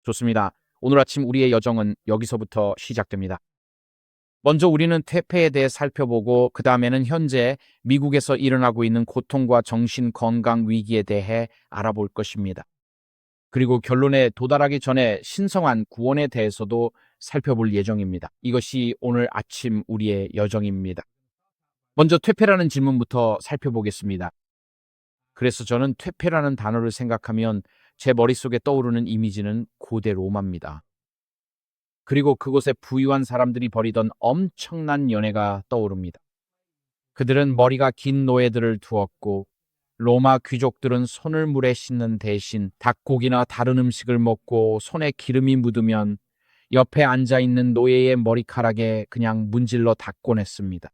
좋습니다. 오늘 아침 우리의 여정은 여기서부터 시작됩니다. 먼저 우리는 퇴폐에 대해 살펴보고 그 다음에는 현재 미국에서 일어나고 있는 고통과 정신 건강 위기에 대해 알아볼 것입니다. 그리고 결론에 도달하기 전에 신성한 구원에 대해서도 살펴볼 예정입니다. 이것이 오늘 아침 우리의 여정입니다. 먼저 퇴폐라는 질문부터 살펴보겠습니다. 그래서 저는 퇴폐라는 단어를 생각하면 제 머릿속에 떠오르는 이미지는 고대 로마입니다. 그리고 그곳에 부유한 사람들이 벌이던 엄청난 연회가 떠오릅니다. 그들은 머리가 긴 노예들을 두었고 로마 귀족들은 손을 물에 씻는 대신 닭고기나 다른 음식을 먹고 손에 기름이 묻으면 옆에 앉아있는 노예의 머리카락에 그냥 문질러 닦곤 했습니다.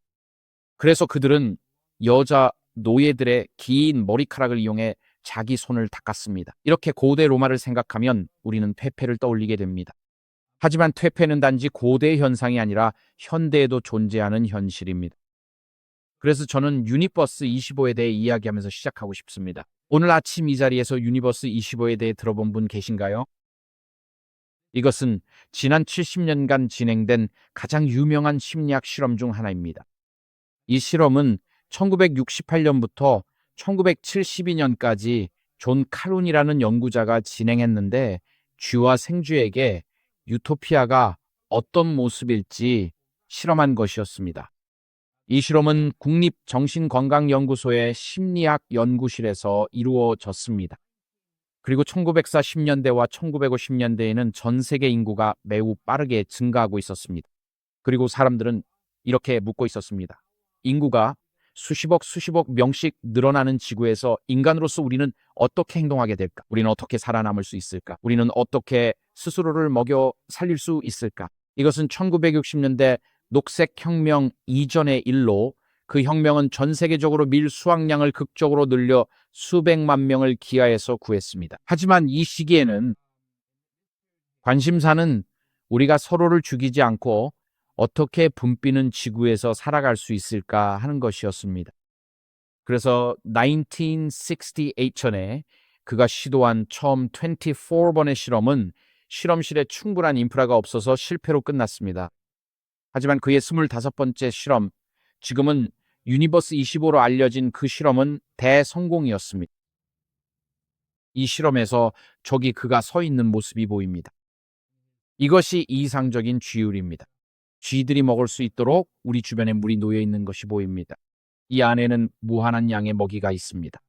그래서 그들은 여자 노예들의 긴 머리카락을 이용해 자기 손을 닦았습니다. 이렇게 고대 로마를 생각하면 우리는 퇴폐를 떠올리게 됩니다. 하지만 퇴폐는 단지 고대의 현상이 아니라 현대에도 존재하는 현실입니다. 그래서 저는 유니버스 25에 대해 이야기하면서 시작하고 싶습니다. 오늘 아침 이 자리에서 유니버스 25에 대해 들어본 분 계신가요? 이것은 지난 70년간 진행된 가장 유명한 심리학 실험 중 하나입니다. 이 실험은 1968년부터 1972년까지 존 카룬이라는 연구자가 진행했는데 쥐와 생쥐에게 유토피아가 어떤 모습일지 실험한 것이었습니다. 이 실험은 국립정신건강연구소의 심리학 연구실에서 이루어졌습니다. 그리고 1940년대와 1950년대에는 전 세계 인구가 매우 빠르게 증가하고 있었습니다. 그리고 사람들은 이렇게 묻고 있었습니다. 인구가 수십억 명씩 늘어나는 지구에서 인간으로서 우리는 어떻게 행동하게 될까? 우리는 어떻게 살아남을 수 있을까? 우리는 어떻게 스스로를 먹여 살릴 수 있을까? 이것은 1960년대 녹색혁명 이전의 일로 그 혁명은 전 세계적으로 밀 수확량을 극적으로 늘려 수백만 명을 기하에서 구했습니다. 하지만 이 시기에는 관심사는 우리가 서로를 죽이지 않고 어떻게 붐비는 지구에서 살아갈 수 있을까 하는 것이었습니다. 그래서 1968년에 그가 시도한 처음 24번의 실험은 실험실에 충분한 인프라가 없어서 실패로 끝났습니다. 하지만 그의 25번째 실험, 지금은 유니버스 25로 알려진 그 실험은 대성공이었습니다. 이 실험에서 저기 그가 서 있는 모습이 보입니다. 이것이 이상적인 쥐율입니다. 쥐들이 먹을 수 있도록 우리 주변에 물이 놓여 있는 것이 보입니다. 이 안에는 무한한 양의 먹이가 있습니다.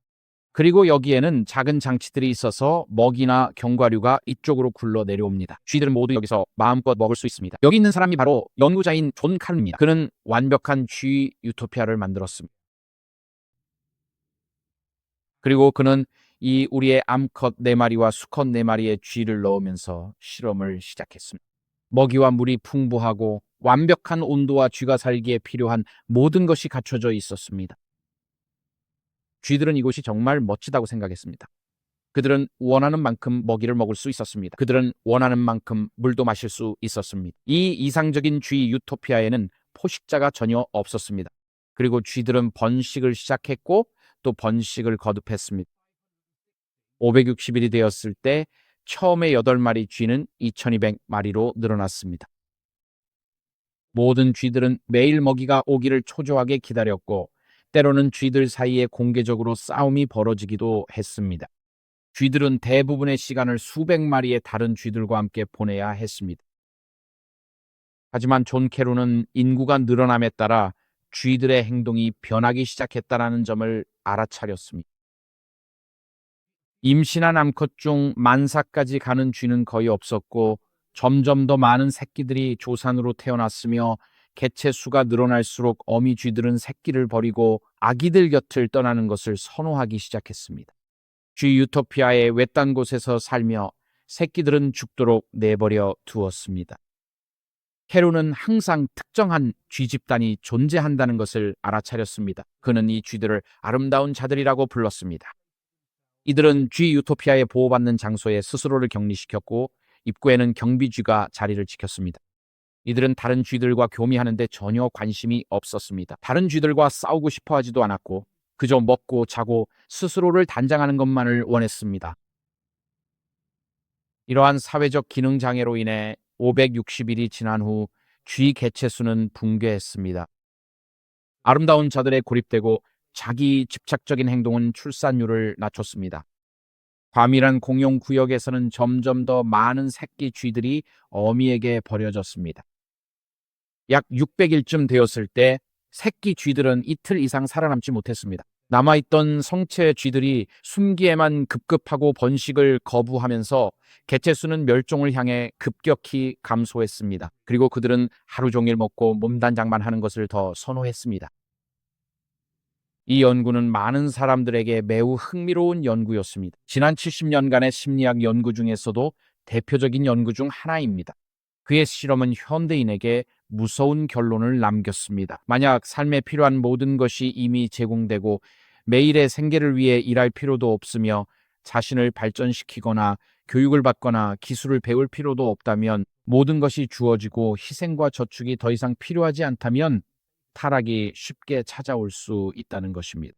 그리고 여기에는 작은 장치들이 있어서 먹이나 견과류가 이쪽으로 굴러 내려옵니다. 쥐들은 모두 여기서 마음껏 먹을 수 있습니다. 여기 있는 사람이 바로 연구자인 존 칼입니다. 그는 완벽한 쥐 유토피아를 만들었습니다. 그리고 그는 이 우리의 암컷 4마리와 수컷 4마리의 쥐를 넣으면서 실험을 시작했습니다. 먹이와 물이 풍부하고 완벽한 온도와 쥐가 살기에 필요한 모든 것이 갖춰져 있었습니다. 쥐들은 이곳이 정말 멋지다고 생각했습니다. 그들은 원하는 만큼 먹이를 먹을 수 있었습니다. 그들은 원하는 만큼 물도 마실 수 있었습니다. 이 이상적인 쥐 유토피아에는 포식자가 전혀 없었습니다. 그리고 쥐들은 번식을 시작했고 또 번식을 거듭했습니다. 560일이 되었을 때 처음에 8마리 쥐는 2200마리로 늘어났습니다. 모든 쥐들은 매일 먹이가 오기를 초조하게 기다렸고 때로는 쥐들 사이에 공개적으로 싸움이 벌어지기도 했습니다. 쥐들은 대부분의 시간을 수백 마리의 다른 쥐들과 함께 보내야 했습니다. 하지만 존 캐로는 인구가 늘어남에 따라 쥐들의 행동이 변하기 시작했다는 점을 알아차렸습니다. 임신한 암컷 중 만사까지 가는 쥐는 거의 없었고 점점 더 많은 새끼들이 조산으로 태어났으며 개체 수가 늘어날수록 어미 쥐들은 새끼를 버리고 아기들 곁을 떠나는 것을 선호하기 시작했습니다. 쥐 유토피아의 외딴 곳에서 살며 새끼들은 죽도록 내버려 두었습니다. 캐로는 항상 특정한 쥐 집단이 존재한다는 것을 알아차렸습니다. 그는 이 쥐들을 아름다운 자들이라고 불렀습니다. 이들은 쥐 유토피아에 보호받는 장소에 스스로를 격리시켰고 입구에는 경비쥐가 자리를 지켰습니다. 이들은 다른 쥐들과 교미하는데 전혀 관심이 없었습니다. 다른 쥐들과 싸우고 싶어 하지도 않았고 그저 먹고 자고 스스로를 단장하는 것만을 원했습니다. 이러한 사회적 기능 장애로 인해 560일이 지난 후 쥐 개체수는 붕괴했습니다. 아름다운 자들에 고립되고 자기 집착적인 행동은 출산율을 낮췄습니다. 과밀한 공용 구역에서는 점점 더 많은 새끼 쥐들이 어미에게 버려졌습니다. 약 600일쯤 되었을 때 새끼 쥐들은 이틀 이상 살아남지 못했습니다. 남아있던 성체 쥐들이 숨기에만 급급하고 번식을 거부하면서 개체수는 멸종을 향해 급격히 감소했습니다. 그리고 그들은 하루 종일 먹고 몸단장만 하는 것을 더 선호했습니다. 이 연구는 많은 사람들에게 매우 흥미로운 연구였습니다. 지난 70년간의 심리학 연구 중에서도 대표적인 연구 중 하나입니다. 그의 실험은 현대인에게 무서운 결론을 남겼습니다. 만약 삶에 필요한 모든 것이 이미 제공되고 매일의 생계를 위해 일할 필요도 없으며 자신을 발전시키거나 교육을 받거나 기술을 배울 필요도 없다면, 모든 것이 주어지고 희생과 저축이 더 이상 필요하지 않다면 타락이 쉽게 찾아올 수 있다는 것입니다.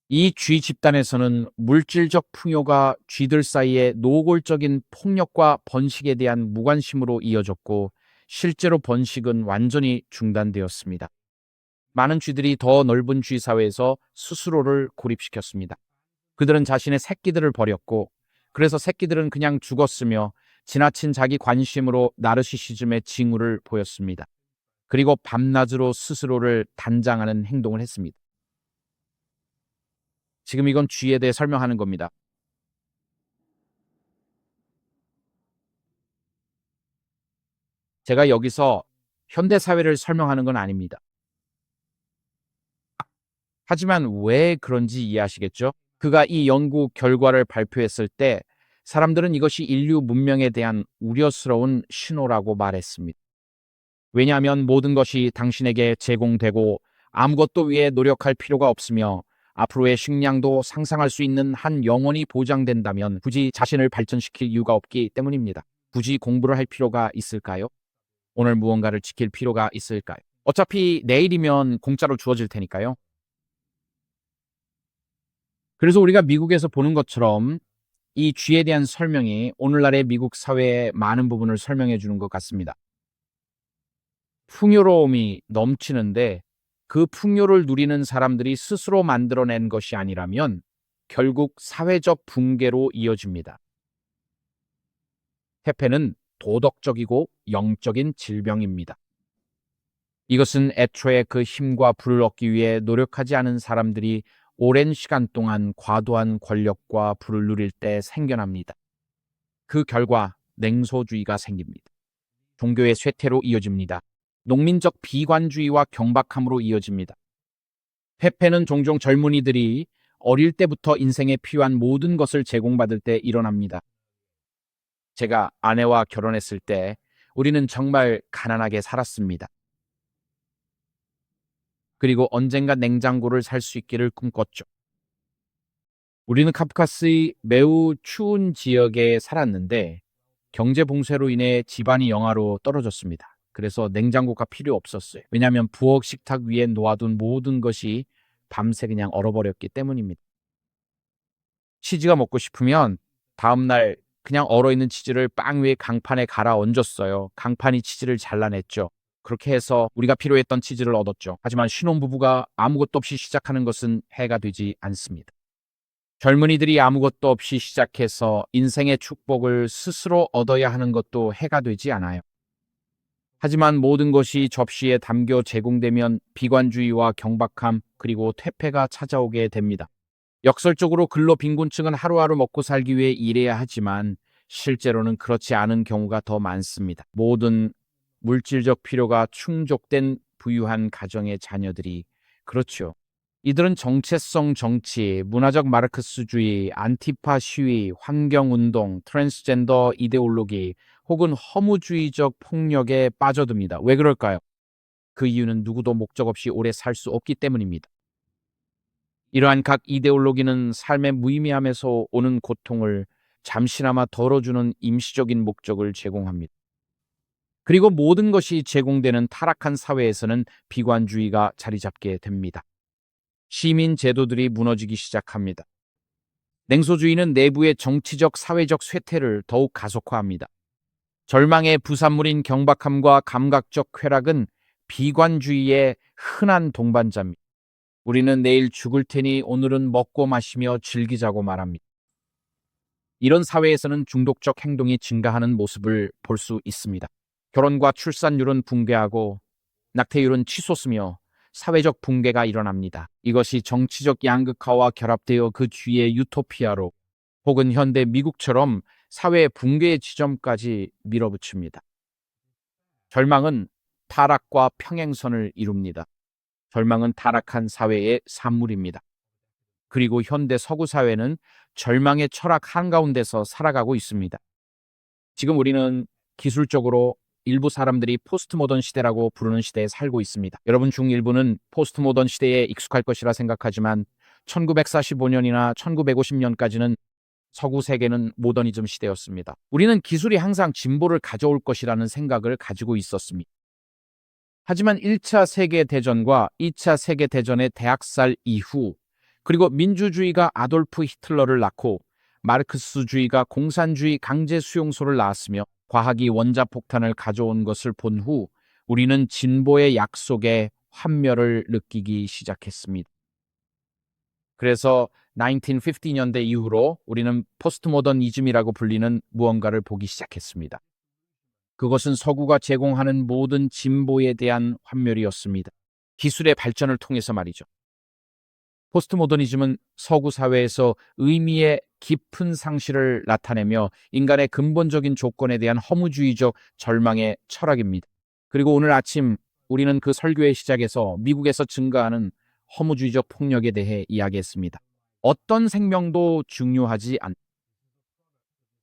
이 쥐 집단에서는 물질적 풍요가 쥐들 사이의 노골적인 폭력과 번식에 대한 무관심으로 이어졌고, 실제로 번식은 완전히 중단되었습니다. 많은 쥐들이 더 넓은 쥐 사회에서 스스로를 고립시켰습니다. 그들은 자신의 새끼들을 버렸고, 그래서 새끼들은 그냥 죽었으며 지나친 자기 관심으로 나르시시즘의 징후를 보였습니다. 그리고 밤낮으로 스스로를 단장하는 행동을 했습니다. 지금 이건 쥐에 대해 설명하는 겁니다. 제가 여기서 현대 사회를 설명하는 건 아닙니다. 하지만 왜 그런지 이해하시겠죠? 그가 이 연구 결과를 발표했을 때 사람들은 이것이 인류 문명에 대한 우려스러운 신호라고 말했습니다. 왜냐하면 모든 것이 당신에게 제공되고 아무것도 위해 노력할 필요가 없으며 앞으로의 식량도 상상할 수 있는 한 영원히 보장된다면 굳이 자신을 발전시킬 이유가 없기 때문입니다. 굳이 공부를 할 필요가 있을까요? 오늘 무언가를 지킬 필요가 있을까요? 어차피 내일이면 공짜로 주어질 테니까요. 그래서 우리가 미국에서 보는 것처럼 이 쥐에 대한 설명이 오늘날의 미국 사회의 많은 부분을 설명해 주는 것 같습니다. 풍요로움이 넘치는데 그 풍요를 누리는 사람들이 스스로 만들어낸 것이 아니라면 결국 사회적 붕괴로 이어집니다. 퇴폐는 도덕적이고 영적인 질병입니다. 이것은 애초에 그 힘과 부를 얻기 위해 노력하지 않은 사람들이 오랜 시간 동안 과도한 권력과 부를 누릴 때 생겨납니다. 그 결과 냉소주의가 생깁니다. 종교의 쇠퇴로 이어집니다. 농민적 비관주의와 경박함으로 이어집니다. 퇴폐는 종종 젊은이들이 어릴 때부터 인생에 필요한 모든 것을 제공받을 때 일어납니다. 제가 아내와 결혼했을 때 우리는 정말 가난하게 살았습니다. 그리고 언젠가 냉장고를 살 수 있기를 꿈꿨죠. 우리는 카프카스의 매우 추운 지역에 살았는데 경제 봉쇄로 인해 집안이 영하로 떨어졌습니다. 그래서 냉장고가 필요 없었어요. 왜냐하면 부엌 식탁 위에 놓아둔 모든 것이 밤새 그냥 얼어버렸기 때문입니다. 치즈가 먹고 싶으면 다음날 그냥 얼어있는 치즈를 빵 위에 강판에 갈아 얹었어요. 강판이 치즈를 잘라냈죠. 그렇게 해서 우리가 필요했던 치즈를 얻었죠. 하지만 신혼부부가 아무것도 없이 시작하는 것은 해가 되지 않습니다. 젊은이들이 아무것도 없이 시작해서 인생의 축복을 스스로 얻어야 하는 것도 해가 되지 않아요. 하지만 모든 것이 접시에 담겨 제공되면 비관주의와 경박함 그리고 퇴폐가 찾아오게 됩니다. 역설적으로 근로빈곤층은 하루하루 먹고 살기 위해 일해야 하지만 실제로는 그렇지 않은 경우가 더 많습니다. 모든 물질적 필요가 충족된 부유한 가정의 자녀들이 그렇죠. 이들은 정체성 정치, 문화적 마르크스주의, 안티파 시위, 환경운동, 트랜스젠더 이데올로기 혹은 허무주의적 폭력에 빠져듭니다. 왜 그럴까요? 그 이유는 누구도 목적 없이 오래 살 수 없기 때문입니다. 이러한 각 이데올로기는 삶의 무의미함에서 오는 고통을 잠시나마 덜어주는 임시적인 목적을 제공합니다. 그리고 모든 것이 제공되는 타락한 사회에서는 비관주의가 자리 잡게 됩니다. 시민 제도들이 무너지기 시작합니다. 냉소주의는 내부의 정치적, 사회적 쇠퇴를 더욱 가속화합니다. 절망의 부산물인 경박함과 감각적 쾌락은 비관주의의 흔한 동반자입니다. 우리는 내일 죽을 테니 오늘은 먹고 마시며 즐기자고 말합니다. 이런 사회에서는 중독적 행동이 증가하는 모습을 볼 수 있습니다. 결혼과 출산율은 붕괴하고 낙태율은 치솟으며 사회적 붕괴가 일어납니다. 이것이 정치적 양극화와 결합되어 그 뒤에 유토피아로 혹은 현대 미국처럼 사회 붕괴의 지점까지 밀어붙입니다. 절망은 타락과 평행선을 이룹니다. 절망은 타락한 사회의 산물입니다. 그리고 현대 서구 사회는 절망의 철학 한가운데서 살아가고 있습니다. 지금 우리는 기술적으로 일부 사람들이 포스트모던 시대라고 부르는 시대에 살고 있습니다. 여러분 중 일부는 포스트모던 시대에 익숙할 것이라 생각하지만 1945년이나 1950년까지는 서구 세계는 모더니즘 시대였습니다. 우리는 기술이 항상 진보를 가져올 것이라는 생각을 가지고 있었습니다. 하지만 1차 세계대전과 2차 세계대전의 대학살 이후 그리고 민주주의가 아돌프 히틀러를 낳고 마르크스주의가 공산주의 강제 수용소를 낳았으며 과학이 원자폭탄을 가져온 것을 본 후 우리는 진보의 약속에 환멸을 느끼기 시작했습니다. 그래서 1950년대 이후로 우리는 포스트모더니즘이라고 불리는 무언가를 보기 시작했습니다. 그것은 서구가 제공하는 모든 진보에 대한 환멸이었습니다. 기술의 발전을 통해서 말이죠. 포스트모더니즘은 서구 사회에서 의미의 깊은 상실을 나타내며 인간의 근본적인 조건에 대한 허무주의적 절망의 철학입니다. 그리고 오늘 아침 우리는 그 설교의 시작에서 미국에서 증가하는 허무주의적 폭력에 대해 이야기했습니다. 어떤 생명도 중요하지 않다.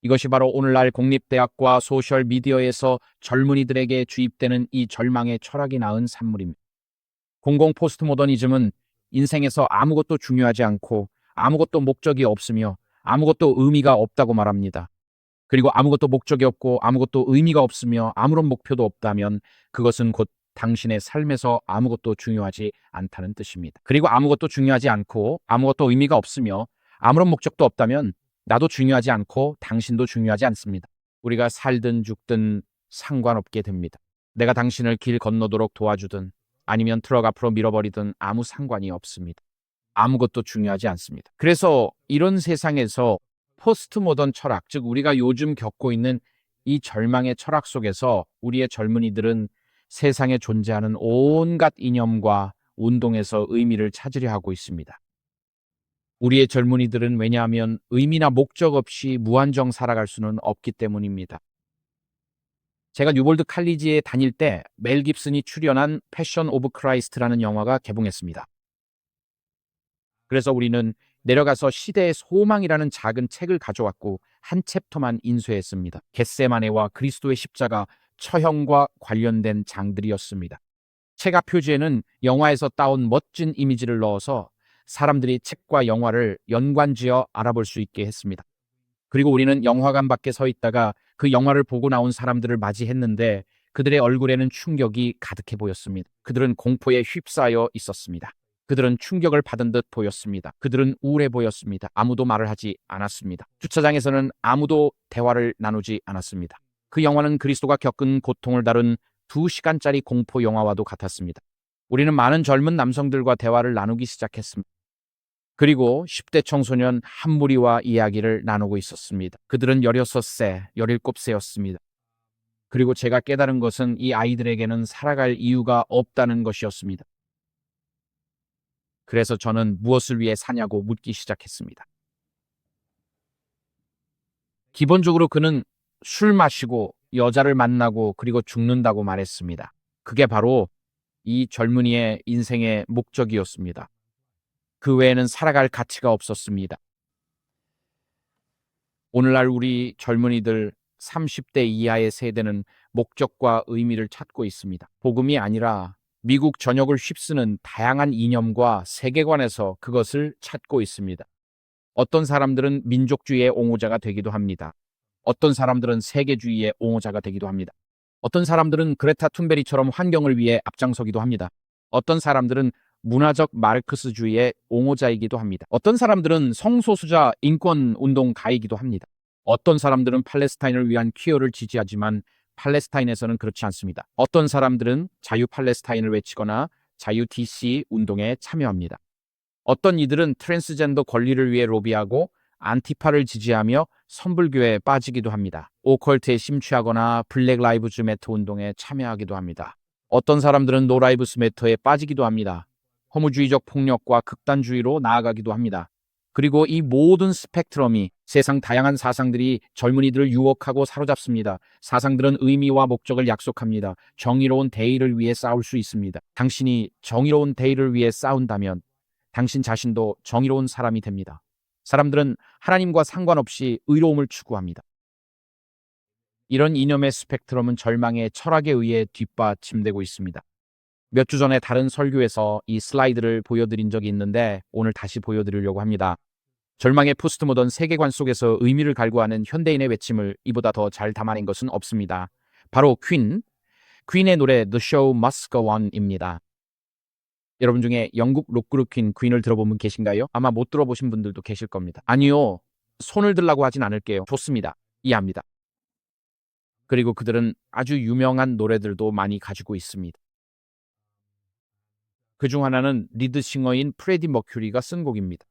이것이 바로 오늘날 공립대학과 소셜미디어에서 젊은이들에게 주입되는 이 절망의 철학이 낳은 산물입니다. 공공 포스트모더니즘은 인생에서 아무것도 중요하지 않고 아무것도 목적이 없으며 아무것도 의미가 없다고 말합니다. 그리고 아무것도 목적이 없고 아무것도 의미가 없으며 아무런 목표도 없다면 그것은 곧 당신의 삶에서 아무것도 중요하지 않다는 뜻입니다. 그리고 아무것도 중요하지 않고 아무것도 의미가 없으며 아무런 목적도 없다면 나도 중요하지 않고 당신도 중요하지 않습니다. 우리가 살든 죽든 상관없게 됩니다. 내가 당신을 길 건너도록 도와주든 아니면 트럭 앞으로 밀어버리든 아무 상관이 없습니다. 아무것도 중요하지 않습니다. 그래서 이런 세상에서 포스트 모던 철학, 즉 우리가 요즘 겪고 있는 이 절망의 철학 속에서 우리의 젊은이들은 세상에 존재하는 온갖 이념과 운동에서 의미를 찾으려 하고 있습니다. 우리의 젊은이들은 왜냐하면 의미나 목적 없이 무한정 살아갈 수는 없기 때문입니다. 제가 뉴볼드 칼리지에 다닐 때 멜 깁슨이 출연한 패션 오브 크라이스트라는 영화가 개봉했습니다. 그래서 우리는 내려가서 시대의 소망이라는 작은 책을 가져왔고 한 챕터만 인쇄했습니다. 겟세마네와 그리스도의 십자가 처형과 관련된 장들이었습니다. 책 앞 표지에는 영화에서 따온 멋진 이미지를 넣어서 사람들이 책과 영화를 연관지어 알아볼 수 있게 했습니다. 그리고 우리는 영화관 밖에 서 있다가 그 영화를 보고 나온 사람들을 맞이했는데 그들의 얼굴에는 충격이 가득해 보였습니다. 그들은 공포에 휩싸여 있었습니다. 그들은 충격을 받은 듯 보였습니다. 그들은 우울해 보였습니다. 아무도 말을 하지 않았습니다. 주차장에서는 아무도 대화를 나누지 않았습니다. 그 영화는 그리스도가 겪은 고통을 다룬 2시간짜리 공포 영화와도 같았습니다. 우리는 많은 젊은 남성들과 대화를 나누기 시작했습니다. 그리고 10대 청소년 한 무리와 이야기를 나누고 있었습니다. 그들은 16세, 17세였습니다. 그리고 제가 깨달은 것은 이 아이들에게는 살아갈 이유가 없다는 것이었습니다. 그래서 저는 무엇을 위해 사냐고 묻기 시작했습니다. 기본적으로 그는 술 마시고 여자를 만나고 그리고 죽는다고 말했습니다. 그게 바로 이 젊은이의 인생의 목적이었습니다. 그 외에는 살아갈 가치가 없었습니다. 오늘날 우리 젊은이들 30대 이하의 세대는 목적과 의미를 찾고 있습니다. 복음이 아니라 미국 전역을 휩쓰는 다양한 이념과 세계관에서 그것을 찾고 있습니다. 어떤 사람들은 민족주의의 옹호자가 되기도 합니다. 어떤 사람들은 세계주의의 옹호자가 되기도 합니다. 어떤 사람들은 그레타 툰베리처럼 환경을 위해 앞장서기도 합니다. 어떤 사람들은 문화적 마르크스주의의 옹호자이기도 합니다. 어떤 사람들은 성소수자 인권 운동가이기도 합니다. 어떤 사람들은 팔레스타인을 위한 퀴어를 지지하지만 팔레스타인에서는 그렇지 않습니다. 어떤 사람들은 자유 팔레스타인을 외치거나 자유 DC 운동에 참여합니다. 어떤 이들은 트랜스젠더 권리를 위해 로비하고 안티파를 지지하며 선불교에 빠지기도 합니다. 오컬트에 심취하거나 블랙 라이브즈 매터 운동에 참여하기도 합니다. 어떤 사람들은 노 라이브스 매터에 빠지기도 합니다. 허무주의적 폭력과 극단주의로 나아가기도 합니다. 그리고 이 모든 스펙트럼이 세상 다양한 사상들이 젊은이들을 유혹하고 사로잡습니다. 사상들은 의미와 목적을 약속합니다. 정의로운 대의를 위해 싸울 수 있습니다. 당신이 정의로운 대의를 위해 싸운다면 당신 자신도 정의로운 사람이 됩니다. 사람들은 하나님과 상관없이 의로움을 추구합니다. 이런 이념의 스펙트럼은 절망의 철학에 의해 뒷받침되고 있습니다. 몇 주 전에 다른 설교에서 이 슬라이드를 보여드린 적이 있는데 오늘 다시 보여드리려고 합니다. 절망의 포스트모던 세계관 속에서 의미를 갈구하는 현대인의 외침을 이보다 더 잘 담아낸 것은 없습니다. 바로 퀸의 노래 The Show Must Go On입니다. 여러분 중에 영국 록그룹 퀸을 들어본 분 계신가요? 아마 못 들어보신 분들도 계실 겁니다. 아니요, 손을 들라고 하진 않을게요. 좋습니다. 이해합니다. 그리고 그들은 아주 유명한 노래들도 많이 가지고 있습니다. 그중 하나는 리드싱어인 프레디 머큐리가 쓴 곡입니다.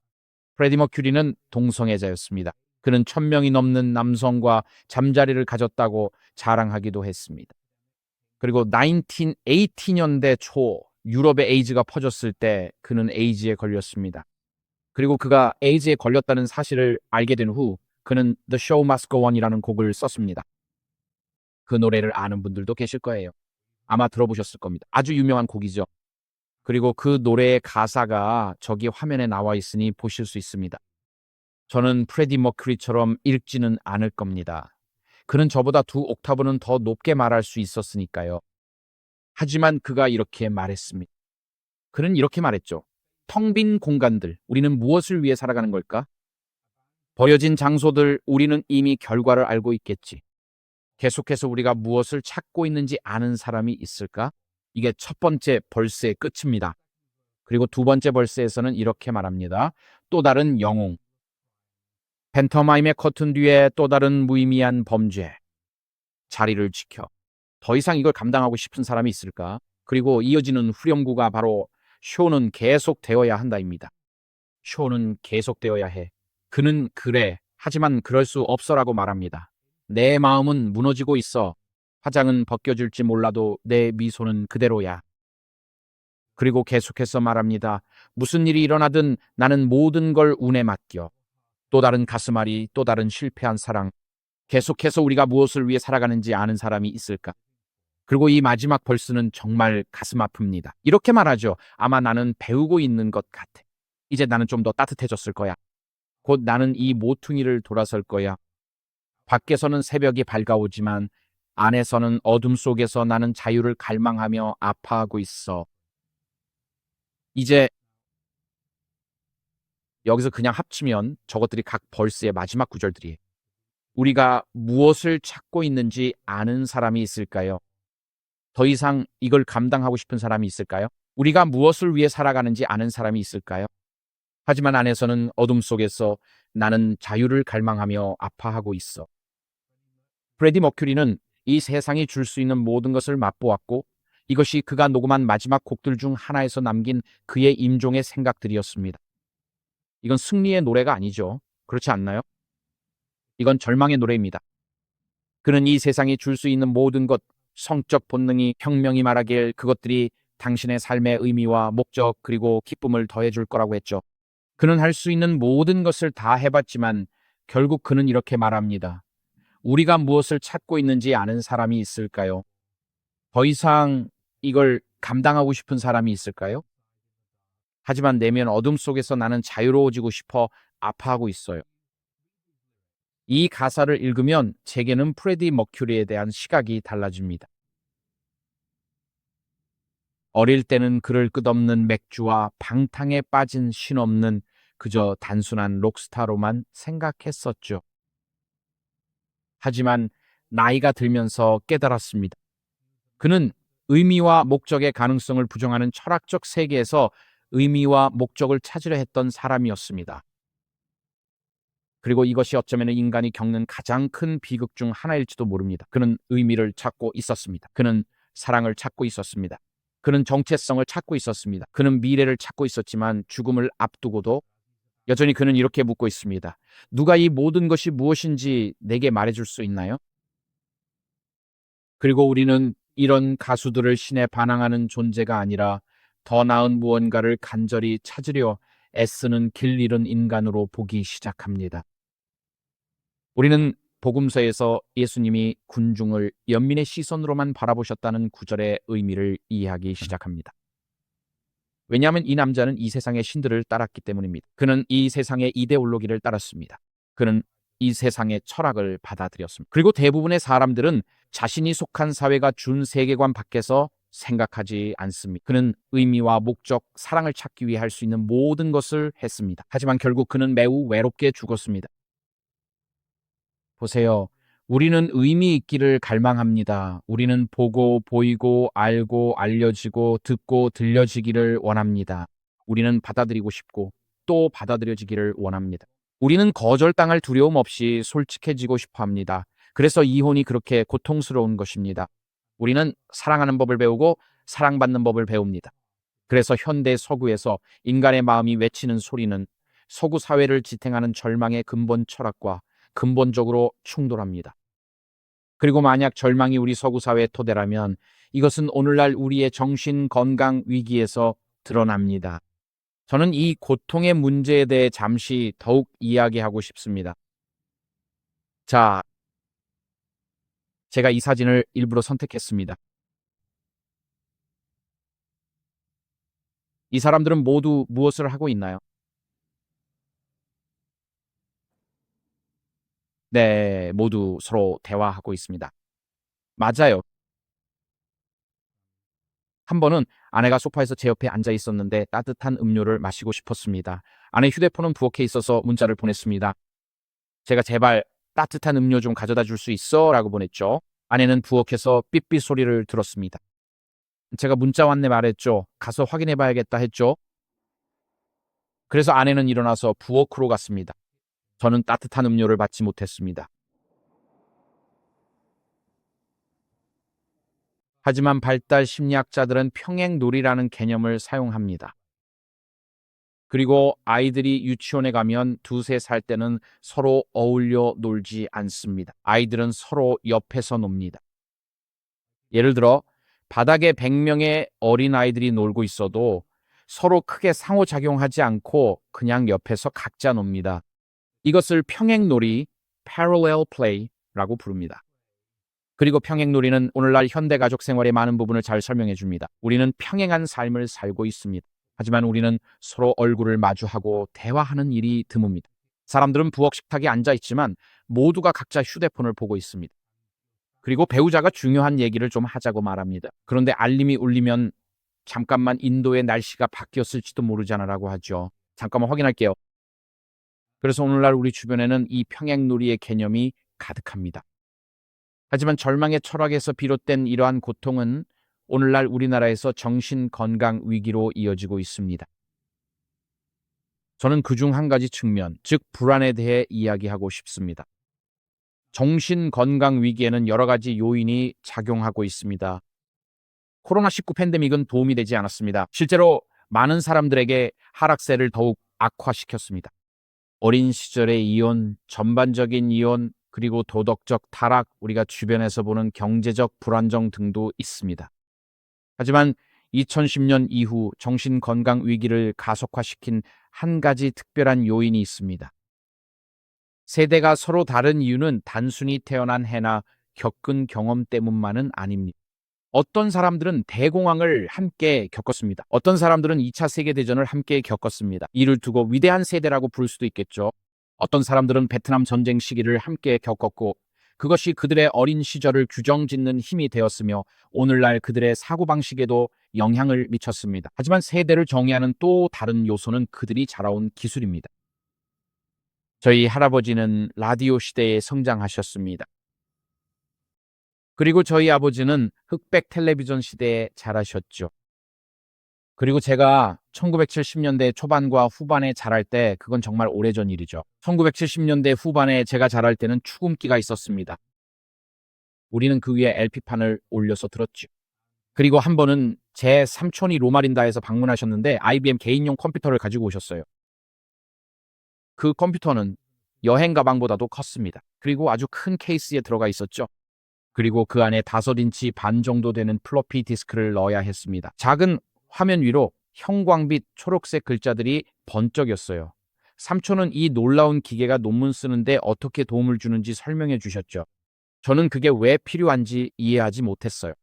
프레디 머큐리는 동성애자였습니다. 그는 1000명이 넘는 남성과 잠자리를 가졌다고 자랑하기도 했습니다. 그리고 1980년대 초 유럽에 에이즈가 퍼졌을 때 그는 에이즈에 걸렸습니다. 그리고 그가 에이즈에 걸렸다는 사실을 알게 된 후 그는 The Show Must Go On이라는 곡을 썼습니다. 그 노래를 아는 분들도 계실 거예요. 아마 들어보셨을 겁니다. 아주 유명한 곡이죠. 그리고 그 노래의 가사가 저기 화면에 나와 있으니 보실 수 있습니다. 저는 프레디 머큐리처럼 읽지는 않을 겁니다. 그는 저보다 2옥타브는 더 높게 말할 수 있었으니까요. 하지만 그가 이렇게 말했습니다. 그는 이렇게 말했죠. 텅 빈 공간들, 우리는 무엇을 위해 살아가는 걸까? 버려진 장소들, 우리는 이미 결과를 알고 있겠지. 계속해서 우리가 무엇을 찾고 있는지 아는 사람이 있을까? 이게 첫 번째 벌스의 끝입니다. 그리고 두 번째 벌스에서는 이렇게 말합니다. 또 다른 영웅. 팬터마임의 커튼 뒤에 또 다른 무의미한 범죄. 자리를 지켜. 더 이상 이걸 감당하고 싶은 사람이 있을까? 그리고 이어지는 후렴구가 바로 쇼는 계속되어야 한다입니다. 쇼는 계속되어야 해. 그는 그래. 하지만 그럴 수 없어라고 말합니다. 내 마음은 무너지고 있어. 화장은 벗겨질지 몰라도 내 미소는 그대로야. 그리고 계속해서 말합니다. 무슨 일이 일어나든 나는 모든 걸 운에 맡겨. 또 다른 가슴앓이, 또 다른 실패한 사랑. 계속해서 우리가 무엇을 위해 살아가는지 아는 사람이 있을까? 그리고 이 마지막 벌스는 정말 가슴 아픕니다. 이렇게 말하죠. 아마 나는 배우고 있는 것 같아. 이제 나는 좀 더 따뜻해졌을 거야. 곧 나는 이 모퉁이를 돌아설 거야. 밖에서는 새벽이 밝아오지만 안에서는 어둠 속에서 나는 자유를 갈망하며 아파하고 있어. 이제 여기서 그냥 합치면 저것들이 각 벌스의 마지막 구절들이에요. 우리가 무엇을 찾고 있는지 아는 사람이 있을까요? 더 이상 이걸 감당하고 싶은 사람이 있을까요? 우리가 무엇을 위해 살아가는지 아는 사람이 있을까요? 하지만 안에서는 어둠 속에서 나는 자유를 갈망하며 아파하고 있어. 프레디 머큐리는 이 세상이 줄 수 있는 모든 것을 맛보았고 이것이 그가 녹음한 마지막 곡들 중 하나에서 남긴 그의 임종의 생각들이었습니다. 이건 승리의 노래가 아니죠. 그렇지 않나요? 이건 절망의 노래입니다. 그는 이 세상이 줄 수 있는 모든 것, 성적 본능이 혁명이 말하길 그것들이 당신의 삶의 의미와 목적 그리고 기쁨을 더해줄 거라고 했죠. 그는 할 수 있는 모든 것을 다 해봤지만 결국 그는 이렇게 말합니다. 우리가 무엇을 찾고 있는지 아는 사람이 있을까요? 더 이상 이걸 감당하고 싶은 사람이 있을까요? 하지만 내면 어둠 속에서 나는 자유로워지고 싶어 아파하고 있어요. 이 가사를 읽으면 제게는 프레디 머큐리에 대한 시각이 달라집니다. 어릴 때는 그를 끝없는 맥주와 방탕에 빠진 신없는 그저 단순한 록스타로만 생각했었죠. 하지만 나이가 들면서 깨달았습니다. 그는 의미와 목적의 가능성을 부정하는 철학적 세계에서 의미와 목적을 찾으려 했던 사람이었습니다. 그리고 이것이 어쩌면 인간이 겪는 가장 큰 비극 중 하나일지도 모릅니다. 그는 의미를 찾고 있었습니다. 그는 사랑을 찾고 있었습니다. 그는 정체성을 찾고 있었습니다. 그는 미래를 찾고 있었지만 죽음을 앞두고도 여전히 그는 이렇게 묻고 있습니다. 누가 이 모든 것이 무엇인지 내게 말해줄 수 있나요? 그리고 우리는 이런 가수들을 신에 반항하는 존재가 아니라 더 나은 무언가를 간절히 찾으려 애쓰는 길 잃은 인간으로 보기 시작합니다. 우리는 복음서에서 예수님이 군중을 연민의 시선으로만 바라보셨다는 구절의 의미를 이해하기 시작합니다. 왜냐하면 이 남자는 이 세상의 신들을 따랐기 때문입니다. 그는 이 세상의 이데올로기를 따랐습니다. 그는 이 세상의 철학을 받아들였습니다. 그리고 대부분의 사람들은 자신이 속한 사회가 준 세계관 밖에서 생각하지 않습니다. 그는 의미와 목적, 사랑을 찾기 위해 할 수 있는 모든 것을 했습니다. 하지만 결국 그는 매우 외롭게 죽었습니다. 보세요. 우리는 의미 있기를 갈망합니다. 우리는 보고, 보이고, 알고, 알려지고, 듣고, 들려지기를 원합니다. 우리는 받아들이고 싶고, 또 받아들여지기를 원합니다. 우리는 거절당할 두려움 없이 솔직해지고 싶어 합니다. 그래서 이혼이 그렇게 고통스러운 것입니다. 우리는 사랑하는 법을 배우고, 사랑받는 법을 배웁니다. 그래서 현대 서구에서 인간의 마음이 외치는 소리는 서구 사회를 지탱하는 절망의 근본 철학과 근본적으로 충돌합니다. 그리고 만약 절망이 우리 서구 사회의 토대라면 이것은 오늘날 우리의 정신 건강 위기에서 드러납니다. 저는 이 고통의 문제에 대해 잠시 더욱 이야기하고 싶습니다. 자, 제가 이 사진을 일부러 선택했습니다. 이 사람들은 모두 무엇을 하고 있나요? 네, 모두 서로 대화하고 있습니다. 맞아요. 한 번은 아내가 소파에서 제 옆에 앉아 있었는데 따뜻한 음료를 마시고 싶었습니다. 아내 휴대폰은 부엌에 있어서 문자를 보냈습니다. 제가 제발 따뜻한 음료 좀 가져다 줄 수 있어? 라고 보냈죠. 아내는 부엌에서 삐삐 소리를 들었습니다. 제가 문자 왔네 말했죠. 가서 확인해 봐야겠다 했죠. 그래서 아내는 일어나서 부엌으로 갔습니다. 저는 따뜻한 음료를 받지 못했습니다. 하지만 발달 심리학자들은 평행놀이라는 개념을 사용합니다. 그리고 아이들이 유치원에 가면 두세 살 때는 서로 어울려 놀지 않습니다. 아이들은 서로 옆에서 놉니다. 예를 들어 바닥에 100명의 어린아이들이 놀고 있어도 서로 크게 상호작용하지 않고 그냥 옆에서 각자 놉니다. 이것을 평행놀이, parallel play라고 부릅니다. 그리고 평행놀이는 오늘날 현대 가족 생활의 많은 부분을 잘 설명해 줍니다. 우리는 평행한 삶을 살고 있습니다. 하지만 우리는 서로 얼굴을 마주하고 대화하는 일이 드뭅니다. 사람들은 부엌 식탁에 앉아 있지만 모두가 각자 휴대폰을 보고 있습니다. 그리고 배우자가 중요한 얘기를 좀 하자고 말합니다. 그런데 알림이 울리면 잠깐만 인도의 날씨가 바뀌었을지도 모르잖아라고 하죠. 잠깐만 확인할게요. 그래서 오늘날 우리 주변에는 이 평행놀이의 개념이 가득합니다. 하지만 절망의 철학에서 비롯된 이러한 고통은 오늘날 우리나라에서 정신 건강 위기로 이어지고 있습니다. 저는 그중 한 가지 측면, 즉 불안에 대해 이야기하고 싶습니다. 정신 건강 위기에는 여러 가지 요인이 작용하고 있습니다. 코로나19 팬데믹은 도움이 되지 않았습니다. 실제로 많은 사람들에게 하락세를 더욱 악화시켰습니다. 어린 시절의 이혼, 전반적인 이혼, 그리고 도덕적 타락, 우리가 주변에서 보는 경제적 불안정 등도 있습니다. 하지만 2010년 이후 정신건강 위기를 가속화시킨 한 가지 특별한 요인이 있습니다. 세대가 서로 다른 이유는 단순히 태어난 해나 겪은 경험 때문만은 아닙니다. 어떤 사람들은 대공황을 함께 겪었습니다. 어떤 사람들은 2차 세계대전을 함께 겪었습니다. 이를 두고 위대한 세대라고 부를 수도 있겠죠. 어떤 사람들은 베트남 전쟁 시기를 함께 겪었고 그것이 그들의 어린 시절을 규정짓는 힘이 되었으며 오늘날 그들의 사고방식에도 영향을 미쳤습니다. 하지만 세대를 정의하는 또 다른 요소는 그들이 자라온 기술입니다. 저희 할아버지는 라디오 시대에 성장하셨습니다. 그리고 저희 아버지는 흑백 텔레비전 시대에 자라셨죠. 그리고 제가 1970년대 초반과 후반에 자랄 때 그건 정말 오래전 일이죠. 1970년대 후반에 제가 자랄 때는 축음기가 있었습니다. 우리는 그 위에 LP판을 올려서 들었죠. 그리고 한 번은 제 삼촌이 로마린다에서 방문하셨는데 IBM 개인용 컴퓨터를 가지고 오셨어요. 그 컴퓨터는 여행 가방보다도 컸습니다. 그리고 아주 큰 케이스에 들어가 있었죠. 그리고 그 안에 5인치 반 정도 되는 플로피 디스크를 넣어야 했습니다. 작은 화면 위로 형광빛 초록색 글자들이 번쩍였어요. 삼촌은 이 놀라운 기계가 논문 쓰는데 어떻게 도움을 주는지 설명해 주셨죠. 저는 그게 왜 필요한지 이해하지 못했어요.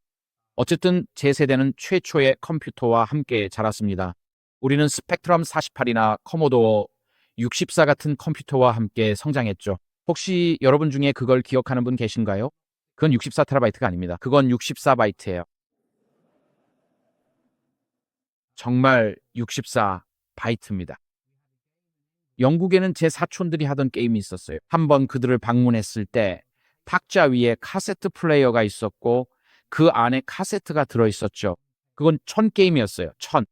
어쨌든 제 세대는 최초의 컴퓨터와 함께 자랐습니다. 우리는 스펙트럼 48이나 커모도어 64 같은 컴퓨터와 함께 성장했죠. 혹시 여러분 중에 그걸 기억하는 분 계신가요? 그건 64TB가 아닙니다. 그건 64바이트예요. 정말 64바이트입니다. 영국에는 제 사촌들이 하던 게임이 있었어요. 한번 그들을 방문했을 때 탁자 위에 카세트 플레이어가 있었고 그 안에 카세트가 들어있었죠. 그건 1000게임이었어요. 1000.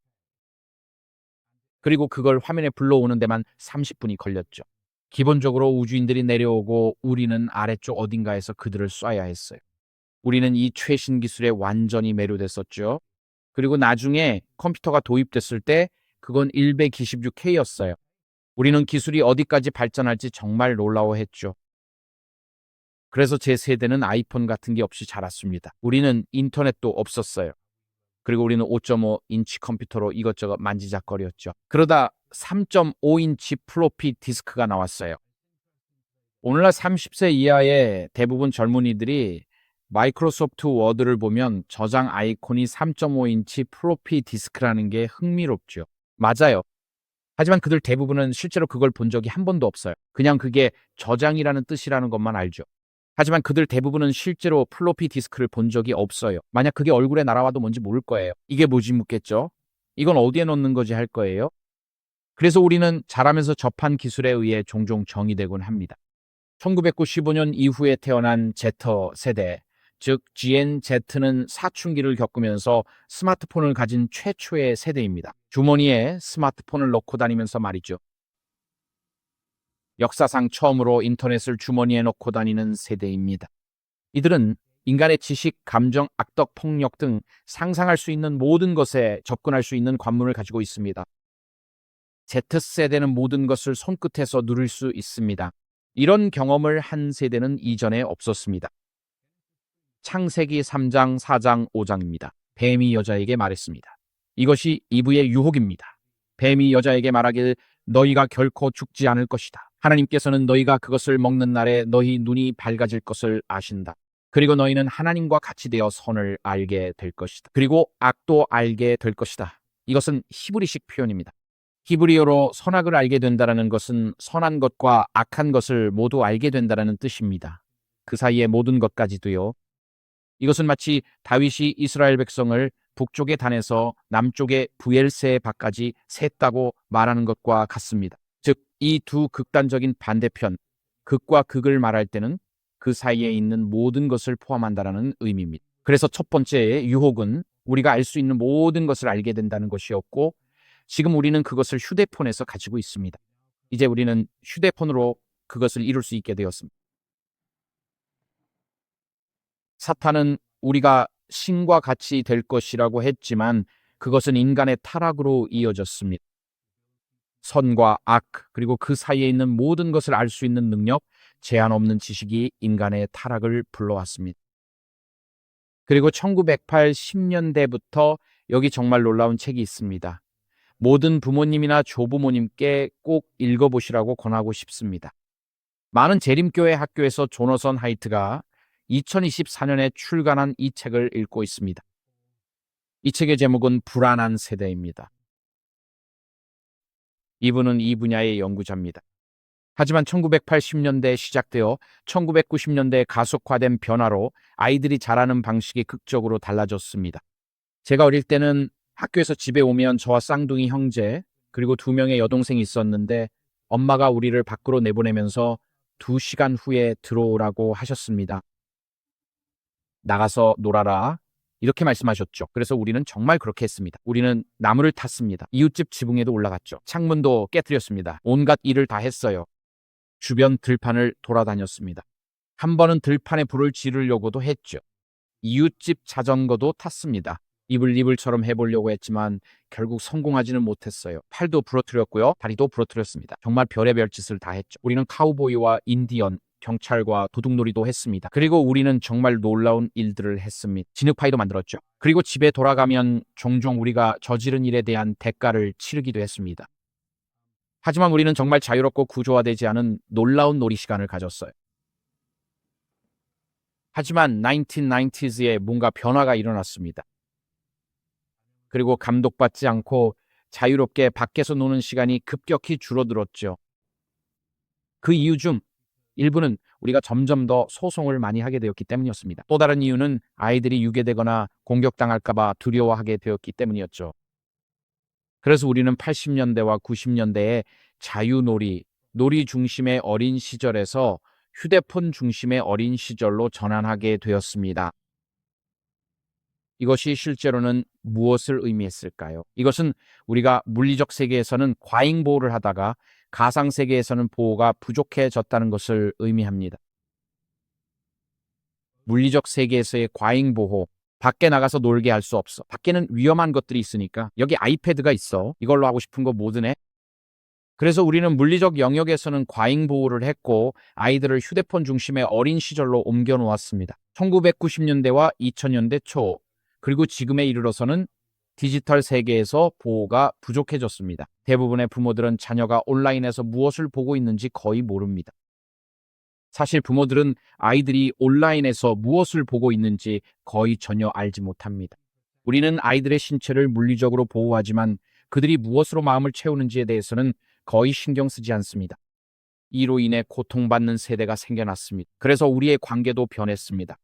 그리고 그걸 화면에 불러오는 데만 30분이 걸렸죠. 기본적으로 우주인들이 내려오고 우리는 아래쪽 어딘가에서 그들을 쏴야 했어요. 우리는 이 최신 기술에 완전히 매료됐었죠. 그리고 나중에 컴퓨터가 도입됐을 때 그건 126K였어요. 우리는 기술이 어디까지 발전할지 정말 놀라워했죠. 그래서 제 세대는 아이폰 같은 게 없이 자랐습니다. 우리는 인터넷도 없었어요. 그리고 우리는 5.5인치 컴퓨터로 이것저것 만지작거렸죠. 그러다 3.5인치 플로피 디스크가 나왔어요. 오늘날 30세 이하의 대부분 젊은이들이 마이크로소프트 워드를 보면 저장 아이콘이 3.5인치 플로피 디스크라는 게 흥미롭죠. 맞아요. 하지만 그들 대부분은 실제로 그걸 본 적이 한 번도 없어요. 그냥 그게 저장이라는 뜻이라는 것만 알죠. 하지만 그들 대부분은 실제로 플로피 디스크를 본 적이 없어요. 만약 그게 얼굴에 날아와도 뭔지 모를 거예요. 이게 뭐지 묻겠죠? 이건 어디에 넣는 거지 할 거예요. 그래서 우리는 자라면서 접한 기술에 의해 종종 정의되곤 합니다. 1995년 이후에 태어난 제터 세대, 즉 GNZ는 사춘기를 겪으면서 스마트폰을 가진 최초의 세대입니다. 주머니에 스마트폰을 넣고 다니면서 말이죠. 역사상 처음으로 인터넷을 주머니에 넣고 다니는 세대입니다. 이들은 인간의 지식, 감정, 악덕, 폭력 등 상상할 수 있는 모든 것에 접근할 수 있는 관문을 가지고 있습니다. Z세대는 모든 것을 손끝에서 누릴 수 있습니다. 이런 경험을 한 세대는 이전에 없었습니다. 창세기 3장, 4장, 5장입니다. 뱀이 여자에게 말했습니다. 이것이 이브의 유혹입니다. 뱀이 여자에게 말하길 너희가 결코 죽지 않을 것이다. 하나님께서는 너희가 그것을 먹는 날에 너희 눈이 밝아질 것을 아신다. 그리고 너희는 하나님과 같이 되어 선을 알게 될 것이다. 그리고 악도 알게 될 것이다. 이것은 히브리식 표현입니다. 히브리어로 선악을 알게 된다는 것은 선한 것과 악한 것을 모두 알게 된다는 뜻입니다. 그 사이의 모든 것까지도요. 이것은 마치 다윗이 이스라엘 백성을 북쪽의 단에서 남쪽의 부엘세바까지 셌다고 말하는 것과 같습니다. 즉, 이 두 극단적인 반대편, 극과 극을 말할 때는 그 사이에 있는 모든 것을 포함한다는 의미입니다. 그래서 첫 번째 유혹은 우리가 알 수 있는 모든 것을 알게 된다는 것이었고, 지금 우리는 그것을 휴대폰에서 가지고 있습니다. 이제 우리는 휴대폰으로 그것을 이룰 수 있게 되었습니다. 사탄은 우리가 신과 같이 될 것이라고 했지만 그것은 인간의 타락으로 이어졌습니다. 선과 악, 그리고 그 사이에 있는 모든 것을 알 수 있는 능력, 제한 없는 지식이 인간의 타락을 불러왔습니다. 그리고 1980년대부터 여기 정말 놀라운 책이 있습니다. 모든 부모님이나 조부모님께 꼭 읽어보시라고 권하고 싶습니다. 많은 재림교회 학교에서 조너선 하이트가 2024년에 출간한 이 책을 읽고 있습니다. 이 책의 제목은 불안한 세대입니다. 이분은 이 분야의 연구자입니다. 하지만 1980년대에 시작되어 1990년대에 가속화된 변화로 아이들이 자라는 방식이 극적으로 달라졌습니다. 제가 어릴 때는 학교에서 집에 오면 저와 쌍둥이 형제 그리고 2명의 여동생이 있었는데 엄마가 우리를 밖으로 내보내면서 2시간 후에 들어오라고 하셨습니다. 나가서 놀아라. 이렇게 말씀하셨죠. 그래서 우리는 정말 그렇게 했습니다. 우리는 나무를 탔습니다. 이웃집 지붕에도 올라갔죠. 창문도 깨뜨렸습니다. 온갖 일을 다 했어요. 주변 들판을 돌아다녔습니다. 한 번은 들판에 불을 지르려고도 했죠. 이웃집 자전거도 탔습니다. 이불이불처럼 해보려고 했지만 결국 성공하지는 못했어요. 팔도 부러뜨렸고요. 다리도 부러뜨렸습니다. 정말 별의별 짓을 다 했죠. 우리는 카우보이와 인디언, 경찰과 도둑놀이도 했습니다. 그리고 우리는 정말 놀라운 일들을 했습니다. 진흙파이도 만들었죠. 그리고 집에 돌아가면 종종 우리가 저지른 일에 대한 대가를 치르기도 했습니다. 하지만 우리는 정말 자유롭고 구조화되지 않은 놀라운 놀이 시간을 가졌어요. 하지만 1990s에 뭔가 변화가 일어났습니다. 그리고 감독받지 않고 자유롭게 밖에서 노는 시간이 급격히 줄어들었죠. 그 이유 중 일부는 우리가 점점 더 소송을 많이 하게 되었기 때문이었습니다. 또 다른 이유는 아이들이 유괴되거나 공격당할까봐 두려워하게 되었기 때문이었죠. 그래서 우리는 80년대와 90년대에 자유놀이, 놀이 중심의 어린 시절에서 휴대폰 중심의 어린 시절로 전환하게 되었습니다. 이것이 실제로는 무엇을 의미했을까요? 이것은 우리가 물리적 세계에서는 과잉 보호를 하다가 가상 세계에서는 보호가 부족해졌다는 것을 의미합니다. 물리적 세계에서의 과잉 보호, 밖에 나가서 놀게 할 수 없어. 밖에는 위험한 것들이 있으니까 여기 아이패드가 있어. 이걸로 하고 싶은 거 뭐든 해. 그래서 우리는 물리적 영역에서는 과잉 보호를 했고 아이들을 휴대폰 중심의 어린 시절로 옮겨 놓았습니다. 1990년대와 2000년대 초 그리고 지금에 이르러서는 디지털 세계에서 보호가 부족해졌습니다. 대부분의 부모들은 자녀가 온라인에서 무엇을 보고 있는지 거의 모릅니다. 사실 부모들은 아이들이 온라인에서 무엇을 보고 있는지 거의 전혀 알지 못합니다. 우리는 아이들의 신체를 물리적으로 보호하지만 그들이 무엇으로 마음을 채우는지에 대해서는 거의 신경 쓰지 않습니다. 이로 인해 고통받는 세대가 생겨났습니다. 그래서 우리의 관계도 변했습니다.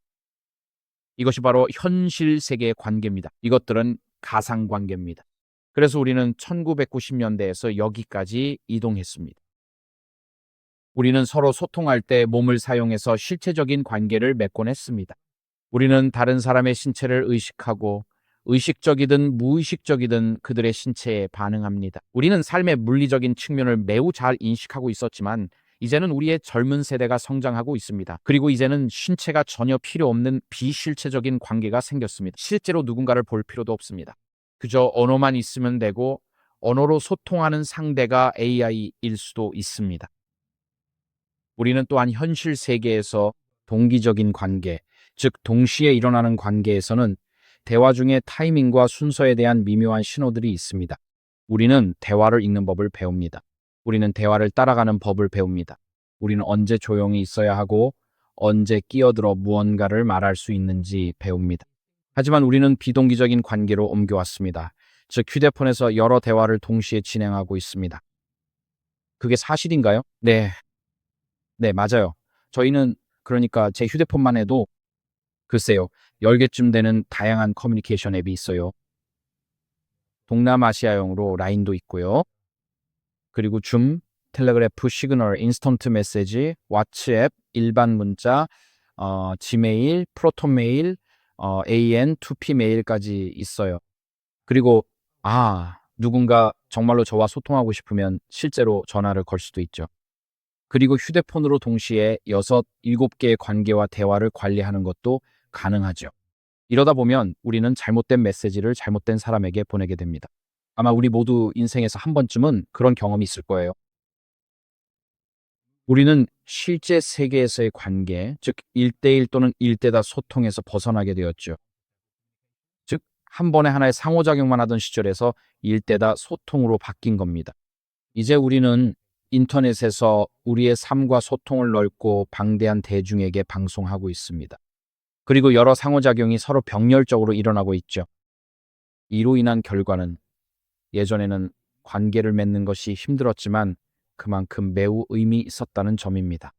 이것이 바로 현실 세계의 관계입니다. 이것들은 가상관계입니다. 그래서 우리는 1990년대에서 여기까지 이동했습니다. 우리는 서로 소통할 때 몸을 사용해서 실체적인 관계를 맺곤 했습니다. 우리는 다른 사람의 신체를 의식하고 의식적이든 무의식적이든 그들의 신체에 반응합니다. 우리는 삶의 물리적인 측면을 매우 잘 인식하고 있었지만 이제는 우리의 젊은 세대가 성장하고 있습니다. 그리고 이제는 신체가 전혀 필요 없는 비실체적인 관계가 생겼습니다. 실제로 누군가를 볼 필요도 없습니다. 그저 언어만 있으면 되고 언어로 소통하는 상대가 AI일 수도 있습니다. 우리는 또한 현실 세계에서 동기적인 관계, 즉 동시에 일어나는 관계에서는 대화 중에 타이밍과 순서에 대한 미묘한 신호들이 있습니다. 우리는 대화를 읽는 법을 배웁니다. 우리는 대화를 따라가는 법을 배웁니다. 우리는 언제 조용히 있어야 하고 언제 끼어들어 무언가를 말할 수 있는지 배웁니다. 하지만 우리는 비동기적인 관계로 옮겨왔습니다. 즉 휴대폰에서 여러 대화를 동시에 진행하고 있습니다. 그게 사실인가요? 네, 맞아요. 저희는 그러니까 제 휴대폰만 해도 글쎄요, 10개쯤 되는 다양한 커뮤니케이션 앱이 있어요. 동남아시아용으로 라인도 있고요. 그리고 줌, 텔레그래프, 시그널, 인스턴트 메시지, 왓츠앱, 일반 문자, 지메일, 프로톤 메일, AN, 2P 메일까지 있어요. 그리고 누군가 정말로 저와 소통하고 싶으면 실제로 전화를 걸 수도 있죠. 그리고 휴대폰으로 동시에 6, 7개의 관계와 대화를 관리하는 것도 가능하죠. 이러다 보면 우리는 잘못된 메시지를 잘못된 사람에게 보내게 됩니다. 아마 우리 모두 인생에서 한 번쯤은 그런 경험이 있을 거예요. 우리는 실제 세계에서의 관계, 즉 1대1 또는 1대다 소통에서 벗어나게 되었죠. 즉, 한 번에 하나의 상호작용만 하던 시절에서 1대다 소통으로 바뀐 겁니다. 이제 우리는 인터넷에서 우리의 삶과 소통을 넓고 방대한 대중에게 방송하고 있습니다. 그리고 여러 상호작용이 서로 병렬적으로 일어나고 있죠. 이로 인한 결과는 예전에는 관계를 맺는 것이 힘들었지만 그만큼 매우 의미 있었다는 점입니다.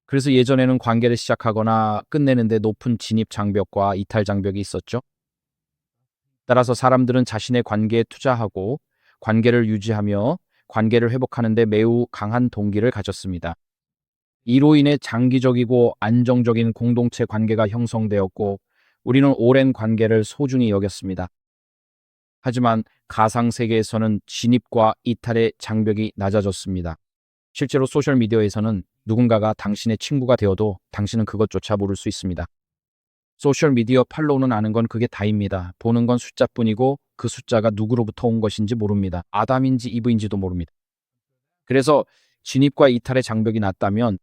그래서 예전에는 관계를 시작하거나 끝내는데 높은 진입 장벽과 이탈 장벽이 있었죠. 따라서 사람들은 자신의 관계에 투자하고 관계를 유지하며 관계를 회복하는 데 매우 강한 동기를 가졌습니다. 이로 인해 장기적이고 안정적인 공동체 관계가 형성되었고 우리는 오랜 관계를 소중히 여겼습니다. 하지만 가상세계에서는 진입과 이탈의 장벽이 낮아졌습니다. 실제로 소셜미디어에서는 누군가가 당신의 친구가 되어도 당신은 그것조차 모를 수 있습니다. 소셜미디어 팔로우는 아는 건 그게 다입니다. 보는 건 숫자뿐이고 그 숫자가 누구로부터 온 것인지 모릅니다. 아담인지 이브인지도 모릅니다. 그래서 진입과 이탈의 장벽이 낮다면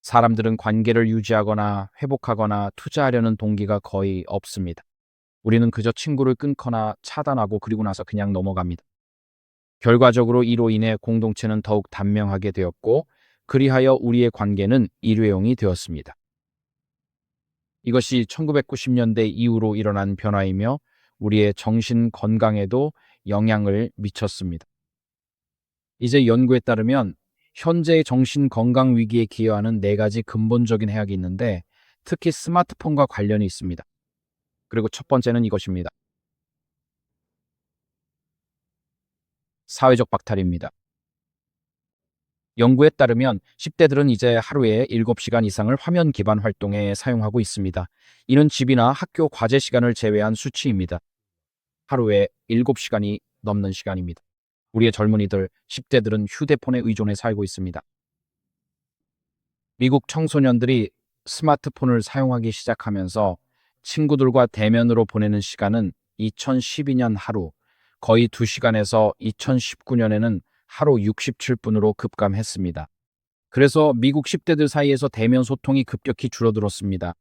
사람들은 관계를 유지하거나 회복하거나 투자하려는 동기가 거의 없습니다. 우리는 그저 친구를 끊거나 차단하고 그리고 나서 그냥 넘어갑니다. 결과적으로 이로 인해 공동체는 더욱 단명하게 되었고 그리하여 우리의 관계는 일회용이 되었습니다. 이것이 1990년대 이후로 일어난 변화이며 우리의 정신 건강에도 영향을 미쳤습니다. 이제 연구에 따르면 현재의 정신 건강 위기에 기여하는 4가지 근본적인 해악이 있는데 특히 스마트폰과 관련이 있습니다. 그리고 첫 번째는 이것입니다. 사회적 박탈입니다. 연구에 따르면 10대들은 이제 하루에 7시간 이상을 화면 기반 활동에 사용하고 있습니다. 이는 집이나 학교 과제 시간을 제외한 수치입니다. 하루에 7시간이 넘는 시간입니다. 우리의 젊은이들, 10대들은 휴대폰에 의존해 살고 있습니다. 미국 청소년들이 스마트폰을 사용하기 시작하면서 친구들과 대면으로 보내는 시간은 2012년 하루 거의 2시간에서 2019년에는 하루 67분으로 급감했습니다. 그래서 미국 10대들 사이에서 대면 소통이 급격히 줄어들었습니다.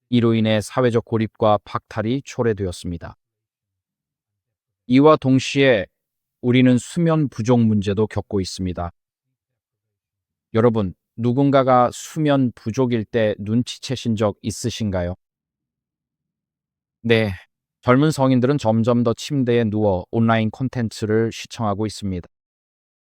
이로 인해 사회적 고립과 박탈이 초래되었습니다. 이와 동시에 우리는 수면 부족 문제도 겪고 있습니다. 여러분, 누군가가 수면 부족일 때 눈치채신 적 있으신가요? 네. 젊은 성인들은 점점 더 침대에 누워 온라인 콘텐츠를 시청하고 있습니다.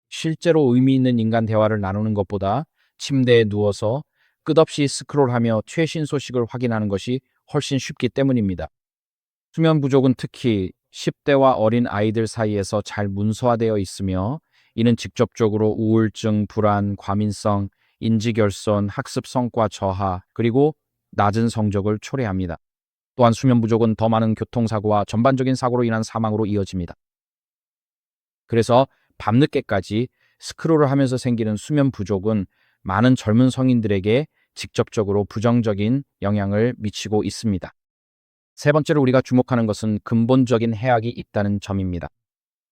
실제로 의미 있는 인간 대화를 나누는 것보다 침대에 누워서 끝없이 스크롤하며 최신 소식을 확인하는 것이 훨씬 쉽기 때문입니다. 수면 부족은 특히 10대와 어린 아이들 사이에서 잘 문서화되어 있으며 이는 직접적으로 우울증, 불안, 과민성, 인지결손, 학습 성과 저하, 그리고 낮은 성적을 초래합니다. 또한 수면 부족은 더 많은 교통사고와 전반적인 사고로 인한 사망으로 이어집니다. 그래서 밤늦게까지 스크롤을 하면서 생기는 수면 부족은 많은 젊은 성인들에게 직접적으로 부정적인 영향을 미치고 있습니다. 세 번째로 우리가 주목하는 것은 근본적인 해악이 있다는 점입니다.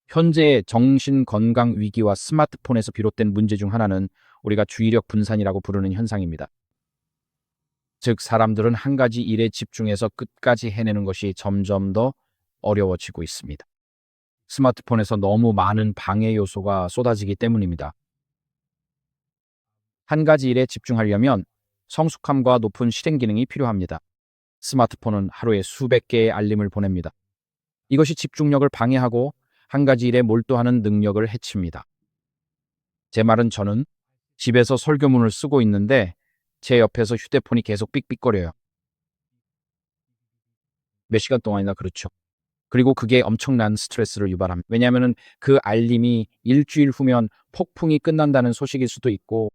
현재의 정신 건강 위기와 스마트폰에서 비롯된 문제 중 하나는 우리가 주의력 분산이라고 부르는 현상입니다. 즉, 사람들은 한 가지 일에 집중해서 끝까지 해내는 것이 점점 더 어려워지고 있습니다. 스마트폰에서 너무 많은 방해 요소가 쏟아지기 때문입니다. 한 가지 일에 집중하려면 성숙함과 높은 실행 기능이 필요합니다. 스마트폰은 하루에 수백 개의 알림을 보냅니다. 이것이 집중력을 방해하고 한 가지 일에 몰두하는 능력을 해칩니다. 제 말은 저는 집에서 설교문을 쓰고 있는데 제 옆에서 휴대폰이 계속 삑삑거려요. 몇 시간 동안이나 그렇죠. 그리고 그게 엄청난 스트레스를 유발합니다. 왜냐하면 그 알림이 일주일 후면 폭풍이 끝난다는 소식일 수도 있고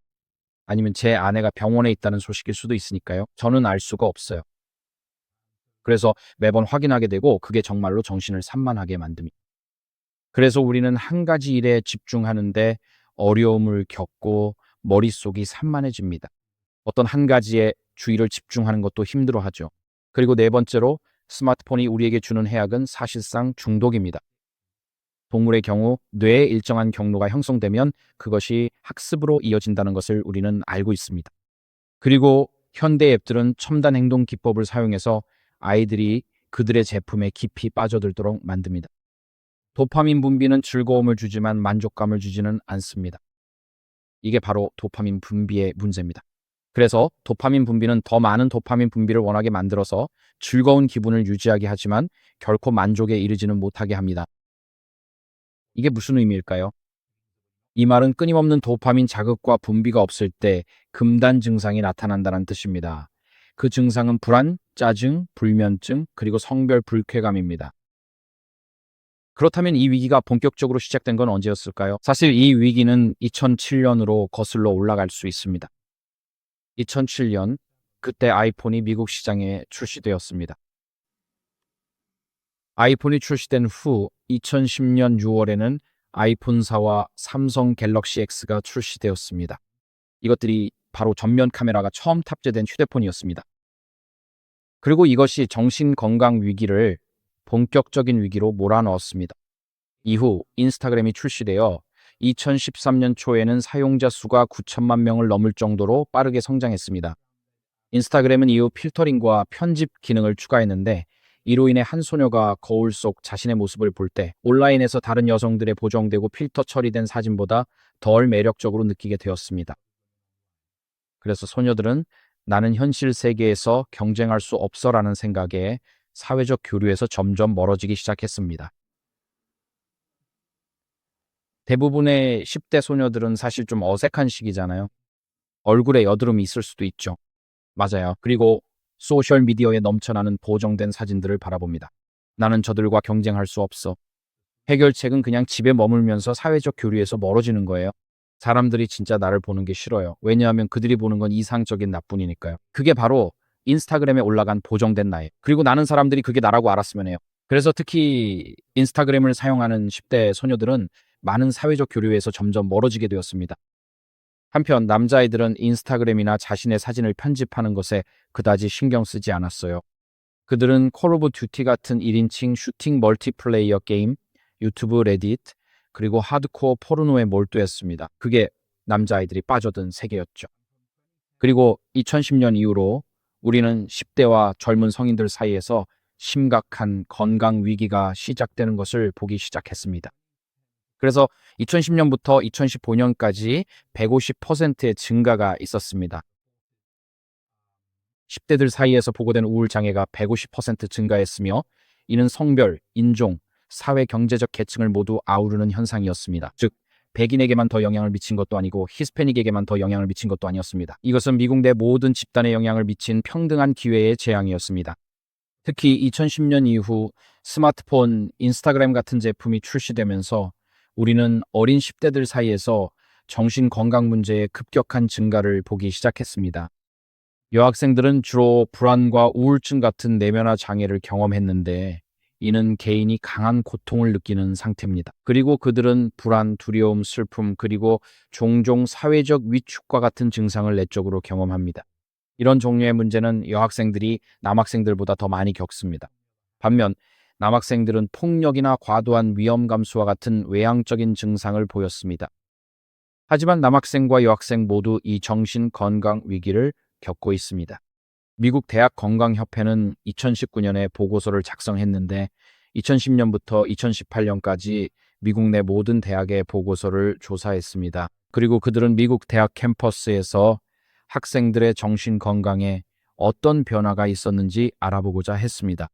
아니면 제 아내가 병원에 있다는 소식일 수도 있으니까요. 저는 알 수가 없어요. 그래서 매번 확인하게 되고 그게 정말로 정신을 산만하게 만듭니다. 그래서 우리는 한 가지 일에 집중하는데 어려움을 겪고 머릿속이 산만해집니다. 어떤 한 가지에 주의를 집중하는 것도 힘들어하죠. 그리고 네 번째로 스마트폰이 우리에게 주는 해악은 사실상 중독입니다. 동물의 경우 뇌의 일정한 경로가 형성되면 그것이 학습으로 이어진다는 것을 우리는 알고 있습니다. 그리고 현대 앱들은 첨단 행동 기법을 사용해서 아이들이 그들의 제품에 깊이 빠져들도록 만듭니다. 도파민 분비는 즐거움을 주지만 만족감을 주지는 않습니다. 이게 바로 도파민 분비의 문제입니다. 그래서 도파민 분비는 더 많은 도파민 분비를 원하게 만들어서 즐거운 기분을 유지하게 하지만 결코 만족에 이르지는 못하게 합니다. 이게 무슨 의미일까요? 이 말은 끊임없는 도파민 자극과 분비가 없을 때 금단 증상이 나타난다는 뜻입니다. 그 증상은 불안, 짜증, 불면증, 그리고 성별 불쾌감입니다. 그렇다면 이 위기가 본격적으로 시작된 건 언제였을까요? 사실 이 위기는 2007년으로 거슬러 올라갈 수 있습니다. 2007년, 그때 아이폰이 미국 시장에 출시되었습니다. 아이폰이 출시된 후 2010년 6월에는 아이폰 4와 삼성 갤럭시 X가 출시되었습니다. 이것들이 바로 전면 카메라가 처음 탑재된 휴대폰이었습니다. 그리고 이것이 정신건강 위기를 본격적인 위기로 몰아넣었습니다. 이후 인스타그램이 출시되어 2013년 초에는 사용자 수가 9천만 명을 넘을 정도로 빠르게 성장했습니다. 인스타그램은 이후 필터링과 편집 기능을 추가했는데 이로 인해 한 소녀가 거울 속 자신의 모습을 볼 때 온라인에서 다른 여성들의 보정되고 필터 처리된 사진보다 덜 매력적으로 느끼게 되었습니다. 그래서 소녀들은 나는 현실 세계에서 경쟁할 수 없어라는 생각에 사회적 교류에서 점점 멀어지기 시작했습니다. 대부분의 10대 소녀들은 사실 좀 어색한 시기잖아요. 얼굴에 여드름이 있을 수도 있죠. 맞아요. 그리고 소셜미디어에 넘쳐나는 보정된 사진들을 바라봅니다. 나는 저들과 경쟁할 수 없어. 해결책은 그냥 집에 머물면서 사회적 교류에서 멀어지는 거예요. 사람들이 진짜 나를 보는 게 싫어요. 왜냐하면 그들이 보는 건 이상적인 나뿐이니까요. 그게 바로 인스타그램에 올라간 보정된 나예요. 그리고 나는 사람들이 그게 나라고 알았으면 해요. 그래서 특히 인스타그램을 사용하는 10대 소녀들은 많은 사회적 교류에서 점점 멀어지게 되었습니다. 한편 남자아이들은 인스타그램이나 자신의 사진을 편집하는 것에 그다지 신경 쓰지 않았어요. 그들은 콜 오브 듀티 같은 1인칭 슈팅 멀티플레이어 게임, 유튜브 레딧, 그리고 하드코어 포르노에 몰두했습니다. 그게 남자아이들이 빠져든 세계였죠. 그리고 2010년 이후로 우리는 10대와 젊은 성인들 사이에서 심각한 건강 위기가 시작되는 것을 보기 시작했습니다. 그래서 2010년부터 2015년까지 150%의 증가가 있었습니다. 10대들 사이에서 보고된 우울 장애가 150% 증가했으며 이는 성별, 인종, 사회 경제적 계층을 모두 아우르는 현상이었습니다. 즉, 백인에게만 더 영향을 미친 것도 아니고 히스패닉에게만 더 영향을 미친 것도 아니었습니다. 이것은 미국 내 모든 집단에 영향을 미친 평등한 기회의 재앙이었습니다. 특히 2010년 이후 스마트폰, 인스타그램 같은 제품이 출시되면서 우리는 어린 10대들 사이에서 정신 건강 문제의 급격한 증가를 보기 시작했습니다. 여학생들은 주로 불안과 우울증 같은 내면화 장애를 경험했는데 이는 개인이 강한 고통을 느끼는 상태입니다. 그리고 그들은 불안, 두려움, 슬픔, 그리고 종종 사회적 위축과 같은 증상을 내적으로 경험합니다. 이런 종류의 문제는 여학생들이 남학생들보다 더 많이 겪습니다. 반면 남학생들은 폭력이나 과도한 위험 감수와 같은 외향적인 증상을 보였습니다. 하지만 남학생과 여학생 모두 이 정신 건강 위기를 겪고 있습니다. 미국 대학 건강협회는 2019년에 보고서를 작성했는데 2010년부터 2018년까지 미국 내 모든 대학의 보고서를 조사했습니다. 그리고 그들은 미국 대학 캠퍼스에서 학생들의 정신 건강에 어떤 변화가 있었는지 알아보고자 했습니다.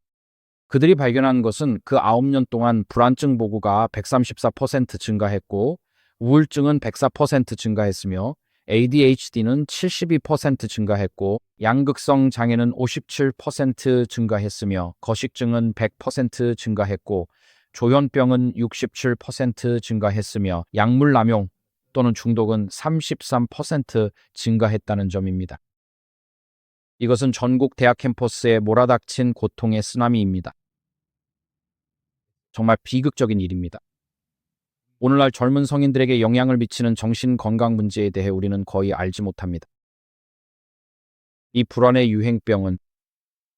그들이 발견한 것은 그 9년 동안 불안증 보고가 134% 증가했고 우울증은 104% 증가했으며 ADHD는 72% 증가했고 양극성 장애는 57% 증가했으며 거식증은 100% 증가했고 조현병은 67% 증가했으며 약물 남용 또는 중독은 33% 증가했다는 점입니다. 이것은 전국 대학 캠퍼스에 몰아닥친 고통의 쓰나미입니다. 정말 비극적인 일입니다. 오늘날 젊은 성인들에게 영향을 미치는 정신 건강 문제에 대해 우리는 거의 알지 못합니다. 이 불안의 유행병은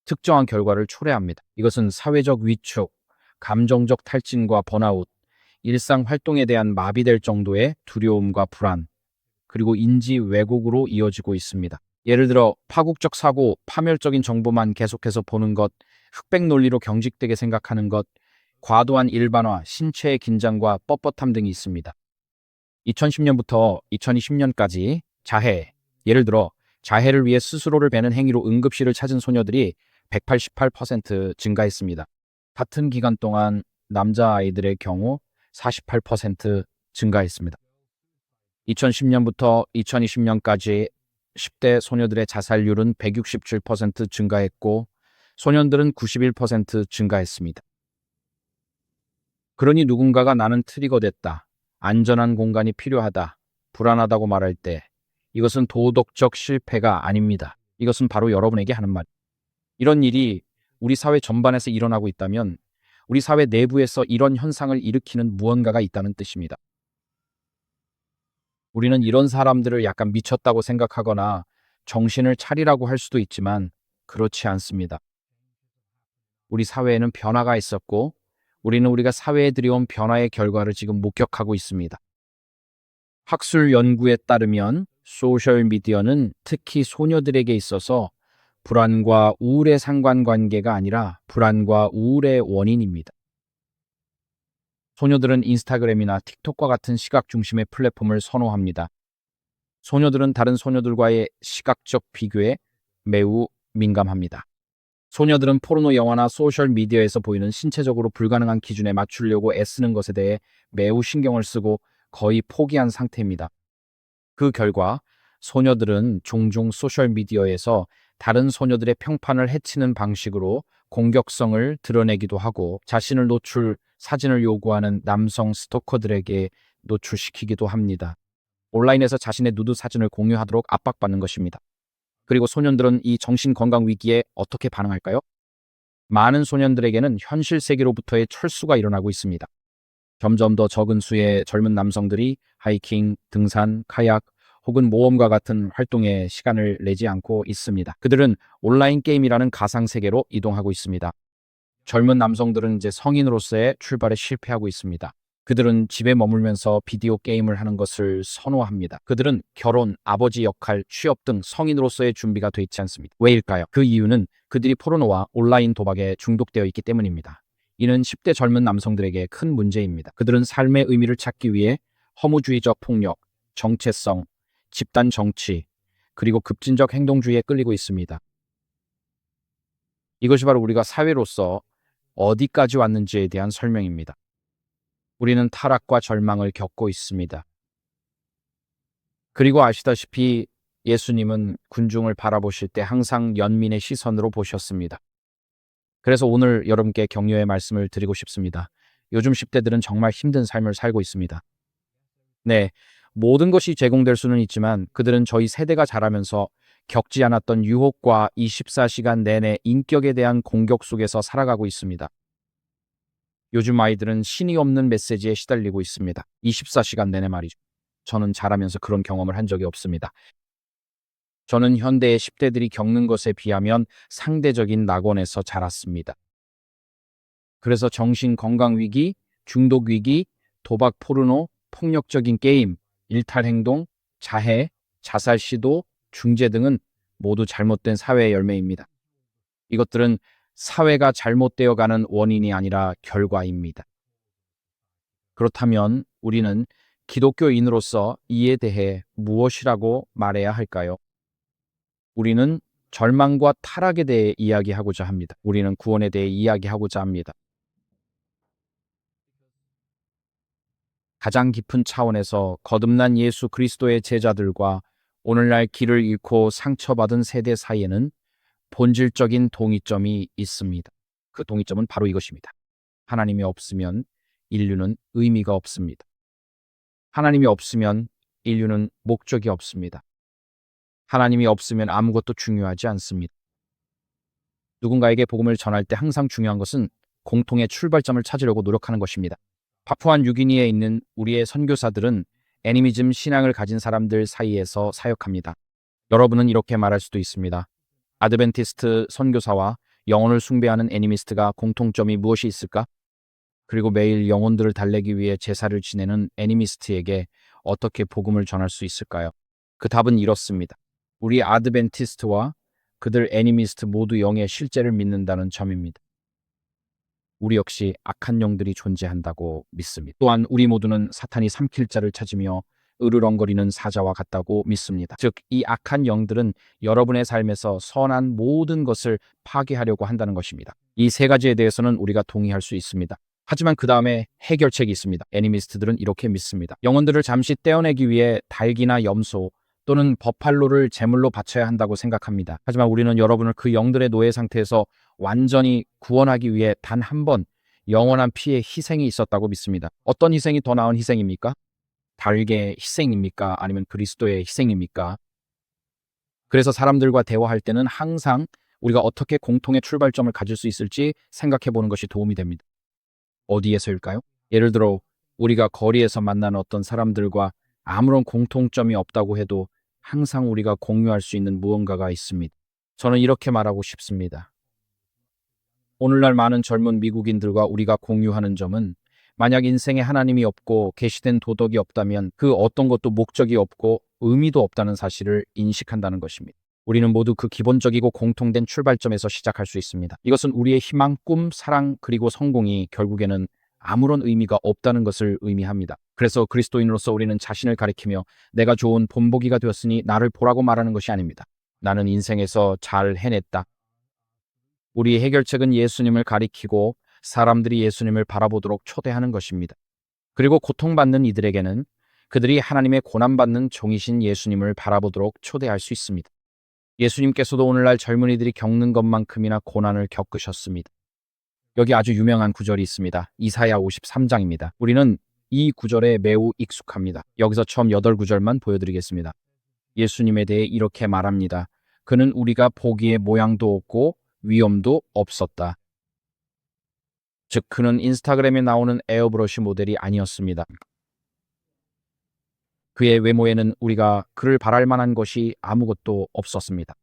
특정한 결과를 초래합니다. 이것은 사회적 위축, 감정적 탈진과 번아웃, 일상 활동에 대한 마비될 정도의 두려움과 불안, 그리고 인지 왜곡으로 이어지고 있습니다. 예를 들어 파국적 사고, 파멸적인 정보만 계속해서 보는 것, 흑백 논리로 경직되게 생각하는 것, 과도한 일반화, 신체의 긴장과 뻣뻣함 등이 있습니다. 2010년부터 2020년까지 자해, 예를 들어 자해를 위해 스스로를 베는 행위로 응급실을 찾은 소녀들이 188% 증가했습니다. 같은 기간 동안 남자아이들의 경우 48% 증가했습니다. 2010년부터 2020년까지 10대 소녀들의 자살률은 167% 증가했고 소년들은 91% 증가했습니다. 그러니 누군가가 나는 트리거됐다, 안전한 공간이 필요하다, 불안하다고 말할 때 이것은 도덕적 실패가 아닙니다. 이것은 바로 여러분에게 하는 말. 이런 일이 우리 사회 전반에서 일어나고 있다면 우리 사회 내부에서 이런 현상을 일으키는 무언가가 있다는 뜻입니다. 우리는 이런 사람들을 약간 미쳤다고 생각하거나 정신을 차리라고 할 수도 있지만 그렇지 않습니다. 우리 사회에는 변화가 있었고 우리는 우리가 사회에 들여온 변화의 결과를 지금 목격하고 있습니다. 학술 연구에 따르면 소셜미디어는 특히 소녀들에게 있어서 불안과 우울의 상관관계가 아니라 불안과 우울의 원인입니다. 소녀들은 인스타그램이나 틱톡과 같은 시각 중심의 플랫폼을 선호합니다. 소녀들은 다른 소녀들과의 시각적 비교에 매우 민감합니다. 소녀들은 포르노 영화나 소셜미디어에서 보이는 신체적으로 불가능한 기준에 맞추려고 애쓰는 것에 대해 매우 신경을 쓰고 거의 포기한 상태입니다. 그 결과 소녀들은 종종 소셜미디어에서 다른 소녀들의 평판을 해치는 방식으로 공격성을 드러내기도 하고 자신을 사진을 요구하는 남성 스토커들에게 노출시키기도 합니다. 온라인에서 자신의 누드 사진을 공유하도록 압박받는 것입니다. 그리고 소년들은 이 정신건강 위기에 어떻게 반응할까요? 많은 소년들에게는 현실 세계로부터의 철수가 일어나고 있습니다. 점점 더 적은 수의 젊은 남성들이 하이킹, 등산, 카약 혹은 모험과 같은 활동에 시간을 내지 않고 있습니다. 그들은 온라인 게임이라는 가상 세계로 이동하고 있습니다. 젊은 남성들은 이제 성인으로서의 출발에 실패하고 있습니다. 그들은 집에 머물면서 비디오 게임을 하는 것을 선호합니다. 그들은 결혼, 아버지 역할, 취업 등 성인으로서의 준비가 돼 있지 않습니다. 왜일까요? 그 이유는 그들이 포르노와 온라인 도박에 중독되어 있기 때문입니다. 이는 10대 젊은 남성들에게 큰 문제입니다. 그들은 삶의 의미를 찾기 위해 허무주의적 폭력, 정체성, 집단 정치, 그리고 급진적 행동주의에 끌리고 있습니다. 이것이 바로 우리가 사회로서 어디까지 왔는지에 대한 설명입니다. 우리는 타락과 절망을 겪고 있습니다. 그리고 아시다시피 예수님은 군중을 바라보실 때 항상 연민의 시선으로 보셨습니다. 그래서 오늘 여러분께 격려의 말씀을 드리고 싶습니다. 요즘 10대들은 정말 힘든 삶을 살고 있습니다. 네, 모든 것이 제공될 수는 있지만 그들은 저희 세대가 자라면서 겪지 않았던 유혹과 24시간 내내 인격에 대한 공격 속에서 살아가고 있습니다. 요즘 아이들은 신이 없는 메시지에 시달리고 있습니다. 24시간 내내 말이죠. 저는 자라면서 그런 경험을 한 적이 없습니다. 저는 현대의 10대들이 겪는 것에 비하면 상대적인 낙원에서 자랐습니다. 그래서 정신건강위기, 중독위기, 도박 포르노, 폭력적인 게임, 일탈행동, 자해, 자살 시도, 중재 등은 모두 잘못된 사회의 열매입니다. 이것들은 사회가 잘못되어 가는 원인이 아니라 결과입니다. 그렇다면 우리는 기독교인으로서 이에 대해 무엇이라고 말해야 할까요? 우리는 절망과 타락에 대해 이야기하고자 합니다. 우리는 구원에 대해 이야기하고자 합니다. 가장 깊은 차원에서 거듭난 예수 그리스도의 제자들과 오늘날 길을 잃고 상처받은 세대 사이에는 본질적인 동의점이 있습니다. 그 동의점은 바로 이것입니다. 하나님이 없으면 인류는 의미가 없습니다. 하나님이 없으면 인류는 목적이 없습니다. 하나님이 없으면 아무것도 중요하지 않습니다. 누군가에게 복음을 전할 때 항상 중요한 것은 공통의 출발점을 찾으려고 노력하는 것입니다. 파푸아 뉴기니에 있는 우리의 선교사들은 애니미즘 신앙을 가진 사람들 사이에서 사역합니다. 여러분은 이렇게 말할 수도 있습니다. 아드벤티스트 선교사와 영혼을 숭배하는 애니미스트가 공통점이 무엇이 있을까? 그리고 매일 영혼들을 달래기 위해 제사를 지내는 애니미스트에게 어떻게 복음을 전할 수 있을까요? 그 답은 이렇습니다. 우리 아드벤티스트와 그들 애니미스트 모두 영의 실제를 믿는다는 점입니다. 우리 역시 악한 영들이 존재한다고 믿습니다. 또한 우리 모두는 사탄이 삼킬 자를 찾으며 으르렁거리는 사자와 같다고 믿습니다. 즉, 이 악한 영들은 여러분의 삶에서 선한 모든 것을 파괴하려고 한다는 것입니다. 이 세 가지에 대해서는 우리가 동의할 수 있습니다. 하지만 그 다음에 해결책이 있습니다. 애니미스트들은 이렇게 믿습니다. 영혼들을 잠시 떼어내기 위해 닭이나 염소 또는 버팔로를 제물로 바쳐야 한다고 생각합니다. 하지만 우리는 여러분을 그 영들의 노예 상태에서 완전히 구원하기 위해 단 한 번 영원한 피의 희생이 있었다고 믿습니다. 어떤 희생이 더 나은 희생입니까? 닭의 희생입니까? 아니면 그리스도의 희생입니까? 그래서 사람들과 대화할 때는 항상 우리가 어떻게 공통의 출발점을 가질 수 있을지 생각해 보는 것이 도움이 됩니다. 어디에서일까요? 예를 들어 우리가 거리에서 만나는 어떤 사람들과 아무런 공통점이 없다고 해도 항상 우리가 공유할 수 있는 무언가가 있습니다. 저는 이렇게 말하고 싶습니다. 오늘날 많은 젊은 미국인들과 우리가 공유하는 점은 만약 인생에 하나님이 없고 계시된 도덕이 없다면 그 어떤 것도 목적이 없고 의미도 없다는 사실을 인식한다는 것입니다. 우리는 모두 그 기본적이고 공통된 출발점에서 시작할 수 있습니다. 이것은 우리의 희망, 꿈, 사랑, 그리고 성공이 결국에는 아무런 의미가 없다는 것을 의미합니다. 그래서 그리스도인으로서 우리는 자신을 가리키며 내가 좋은 본보기가 되었으니 나를 보라고 말하는 것이 아닙니다. 나는 인생에서 잘 해냈다. 우리의 해결책은 예수님을 가리키고 사람들이 예수님을 바라보도록 초대하는 것입니다. 그리고 고통받는 이들에게는 그들이 하나님의 고난받는 종이신 예수님을 바라보도록 초대할 수 있습니다. 예수님께서도 오늘날 젊은이들이 겪는 것만큼이나 고난을 겪으셨습니다. 여기 아주 유명한 구절이 있습니다. 이사야 53장입니다. 우리는 이 구절에 매우 익숙합니다. 여기서 처음 8구절만 보여드리겠습니다. 예수님에 대해 이렇게 말합니다. 그는 우리가 보기에 모양도 없고 위엄도 없었다. 즉 그는 인스타그램에 나오는 에어브러쉬 모델이 아니었습니다. 그의 외모에는 우리가 그를 바랄 만한 것이 아무것도 없었습니다.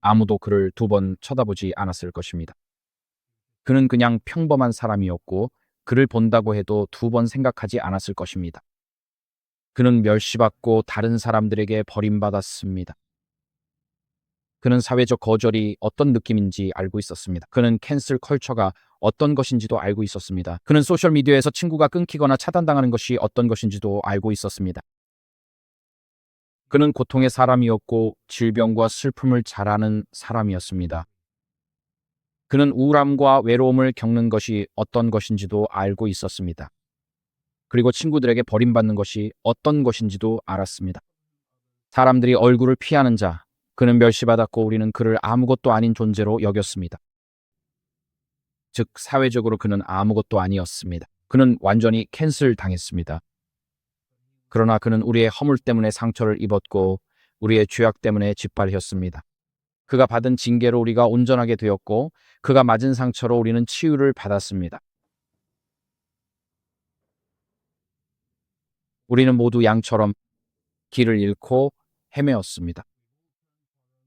아무도 그를 2번 쳐다보지 않았을 것입니다. 그는 그냥 평범한 사람이었고 그를 본다고 해도 2번 생각하지 않았을 것입니다. 그는 멸시받고 다른 사람들에게 버림받았습니다. 그는 사회적 거절이 어떤 느낌인지 알고 있었습니다. 그는 캔슬 컬처가 어떤 것인지도 알고 있었습니다. 그는 소셜미디어에서 친구가 끊기거나 차단당하는 것이 어떤 것인지도 알고 있었습니다. 그는 고통의 사람이었고 질병과 슬픔을 잘 아는 사람이었습니다. 그는 우울함과 외로움을 겪는 것이 어떤 것인지도 알고 있었습니다. 그리고 친구들에게 버림받는 것이 어떤 것인지도 알았습니다. 사람들이 얼굴을 피하는 자, 그는 멸시받았고 우리는 그를 아무것도 아닌 존재로 여겼습니다. 즉 사회적으로 그는 아무것도 아니었습니다. 그는 완전히 캔슬 당했습니다. 그러나 그는 우리의 허물 때문에 상처를 입었고 우리의 죄악 때문에 짓밟혔습니다. 그가 받은 징계로 우리가 온전하게 되었고 그가 맞은 상처로 우리는 치유를 받았습니다. 우리는 모두 양처럼 길을 잃고 헤매었습니다.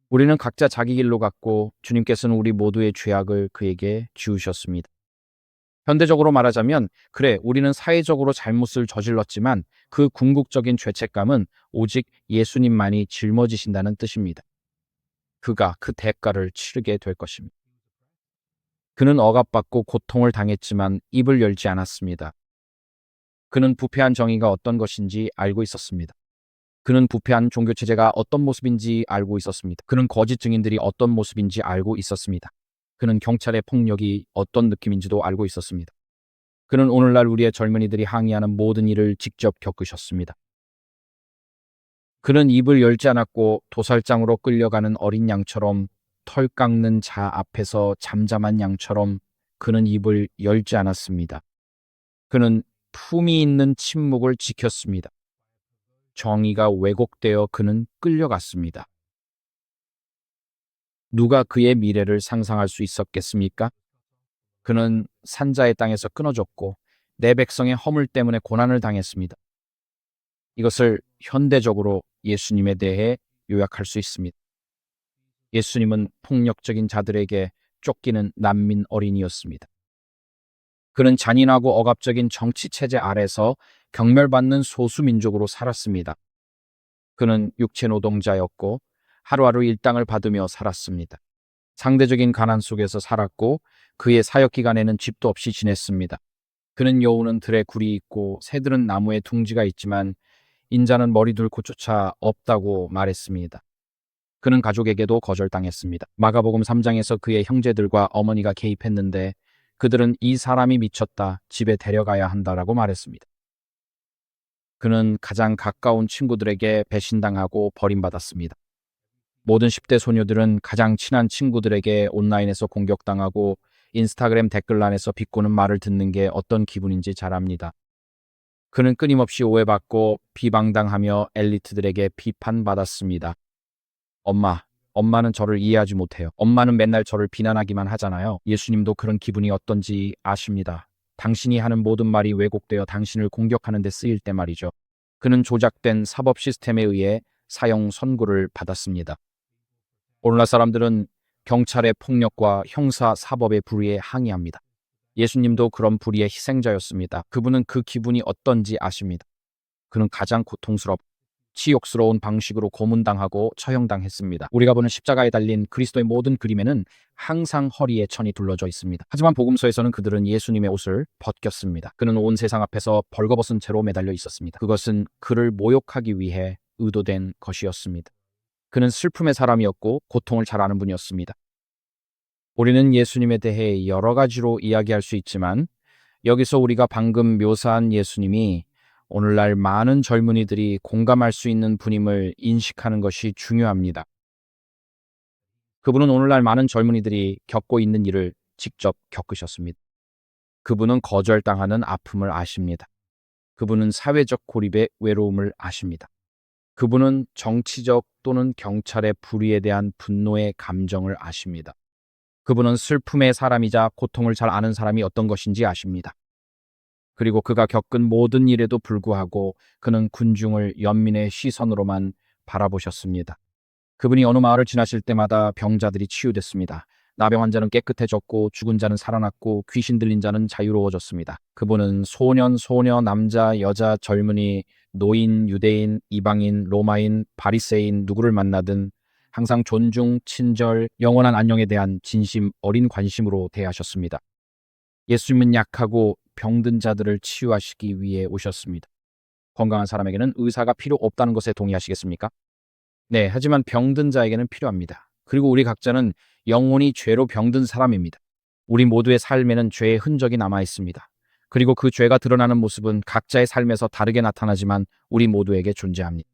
우리는 각자 자기 길로 갔고 주님께서는 우리 모두의 죄악을 그에게 지우셨습니다. 현대적으로 말하자면 그래 우리는 사회적으로 잘못을 저질렀지만 그 궁극적인 죄책감은 오직 예수님만이 짊어지신다는 뜻입니다. 그가 그 대가를 치르게 될 것입니다. 그는 억압받고 고통을 당했지만 입을 열지 않았습니다. 그는 부패한 정의가 어떤 것인지 알고 있었습니다. 그는 부패한 종교체제가 어떤 모습인지 알고 있었습니다. 그는 거짓 증인들이 어떤 모습인지 알고 있었습니다. 그는 경찰의 폭력이 어떤 느낌인지도 알고 있었습니다. 그는 오늘날 우리의 젊은이들이 항의하는 모든 일을 직접 겪으셨습니다. 그는 입을 열지 않았고 도살장으로 끌려가는 어린 양처럼 털 깎는 자 앞에서 잠잠한 양처럼 그는 입을 열지 않았습니다. 그는 품위 있는 침묵을 지켰습니다. 정의가 왜곡되어 그는 끌려갔습니다. 누가 그의 미래를 상상할 수 있었겠습니까? 그는 산자의 땅에서 끊어졌고 내 백성의 허물 때문에 고난을 당했습니다. 이것을 현대적으로 예수님에 대해 요약할 수 있습니다. 예수님은 폭력적인 자들에게 쫓기는 난민 어린이였습니다. 그는 잔인하고 억압적인 정치체제 아래서 경멸받는 소수민족으로 살았습니다. 그는 육체 노동자였고 하루하루 일당을 받으며 살았습니다. 상대적인 가난 속에서 살았고 그의 사역 기간에는 집도 없이 지냈습니다. 그는 여우는 들에 굴이 있고 새들은 나무에 둥지가 있지만 인자는 머리 둘 곳조차 없다고 말했습니다. 그는 가족에게도 거절당했습니다. 마가복음 3장에서 그의 형제들과 어머니가 개입했는데 그들은 이 사람이 미쳤다, 집에 데려가야 한다라고 말했습니다. 그는 가장 가까운 친구들에게 배신당하고 버림받았습니다. 모든 10대 소녀들은 가장 친한 친구들에게 온라인에서 공격당하고 인스타그램 댓글란에서 비꼬는 말을 듣는 게 어떤 기분인지 잘 압니다. 그는 끊임없이 오해받고 비방당하며 엘리트들에게 비판받았습니다. 엄마는 저를 이해하지 못해요. 엄마는 맨날 저를 비난하기만 하잖아요. 예수님도 그런 기분이 어떤지 아십니다. 당신이 하는 모든 말이 왜곡되어 당신을 공격하는 데 쓰일 때 말이죠. 그는 조작된 사법 시스템에 의해 사형 선고를 받았습니다. 오늘날 사람들은 경찰의 폭력과 형사 사법의 불의에 항의합니다. 예수님도 그런 불의의 희생자였습니다. 그분은 그 기분이 어떤지 아십니다. 그는 가장 고통스럽고 치욕스러운 방식으로 고문당하고 처형당했습니다. 우리가 보는 십자가에 달린 그리스도의 모든 그림에는 항상 허리에 천이 둘러져 있습니다. 하지만 복음서에서는 그들은 예수님의 옷을 벗겼습니다. 그는 온 세상 앞에서 벌거벗은 채로 매달려 있었습니다. 그것은 그를 모욕하기 위해 의도된 것이었습니다. 그는 슬픔의 사람이었고 고통을 잘 아는 분이었습니다. 우리는 예수님에 대해 여러 가지로 이야기할 수 있지만 여기서 우리가 방금 묘사한 예수님이 오늘날 많은 젊은이들이 공감할 수 있는 분임을 인식하는 것이 중요합니다. 그분은 오늘날 많은 젊은이들이 겪고 있는 일을 직접 겪으셨습니다. 그분은 거절당하는 아픔을 아십니다. 그분은 사회적 고립의 외로움을 아십니다. 그분은 정치적 또는 경찰의 불의에 대한 분노의 감정을 아십니다. 그분은 슬픔의 사람이자 고통을 잘 아는 사람이 어떤 것인지 아십니다. 그리고 그가 겪은 모든 일에도 불구하고 그는 군중을 연민의 시선으로만 바라보셨습니다. 그분이 어느 마을을 지나실 때마다 병자들이 치유됐습니다. 나병 환자는 깨끗해졌고 죽은 자는 살아났고 귀신 들린 자는 자유로워졌습니다. 그분은 소년, 소녀, 남자, 여자, 젊은이, 노인, 유대인, 이방인, 로마인, 바리새인 누구를 만나든 항상 존중, 친절, 영원한 안녕에 대한 진심 어린 관심으로 대하셨습니다. 예수님은 약하고 병든 자들을 치유하시기 위해 오셨습니다. 건강한 사람에게는 의사가 필요 없다는 것에 동의하시겠습니까? 네, 하지만 병든 자에게는 필요합니다. 그리고 우리 각자는 영혼이 죄로 병든 사람입니다. 우리 모두의 삶에는 죄의 흔적이 남아 있습니다. 그리고 그 죄가 드러나는 모습은 각자의 삶에서 다르게 나타나지만 우리 모두에게 존재합니다.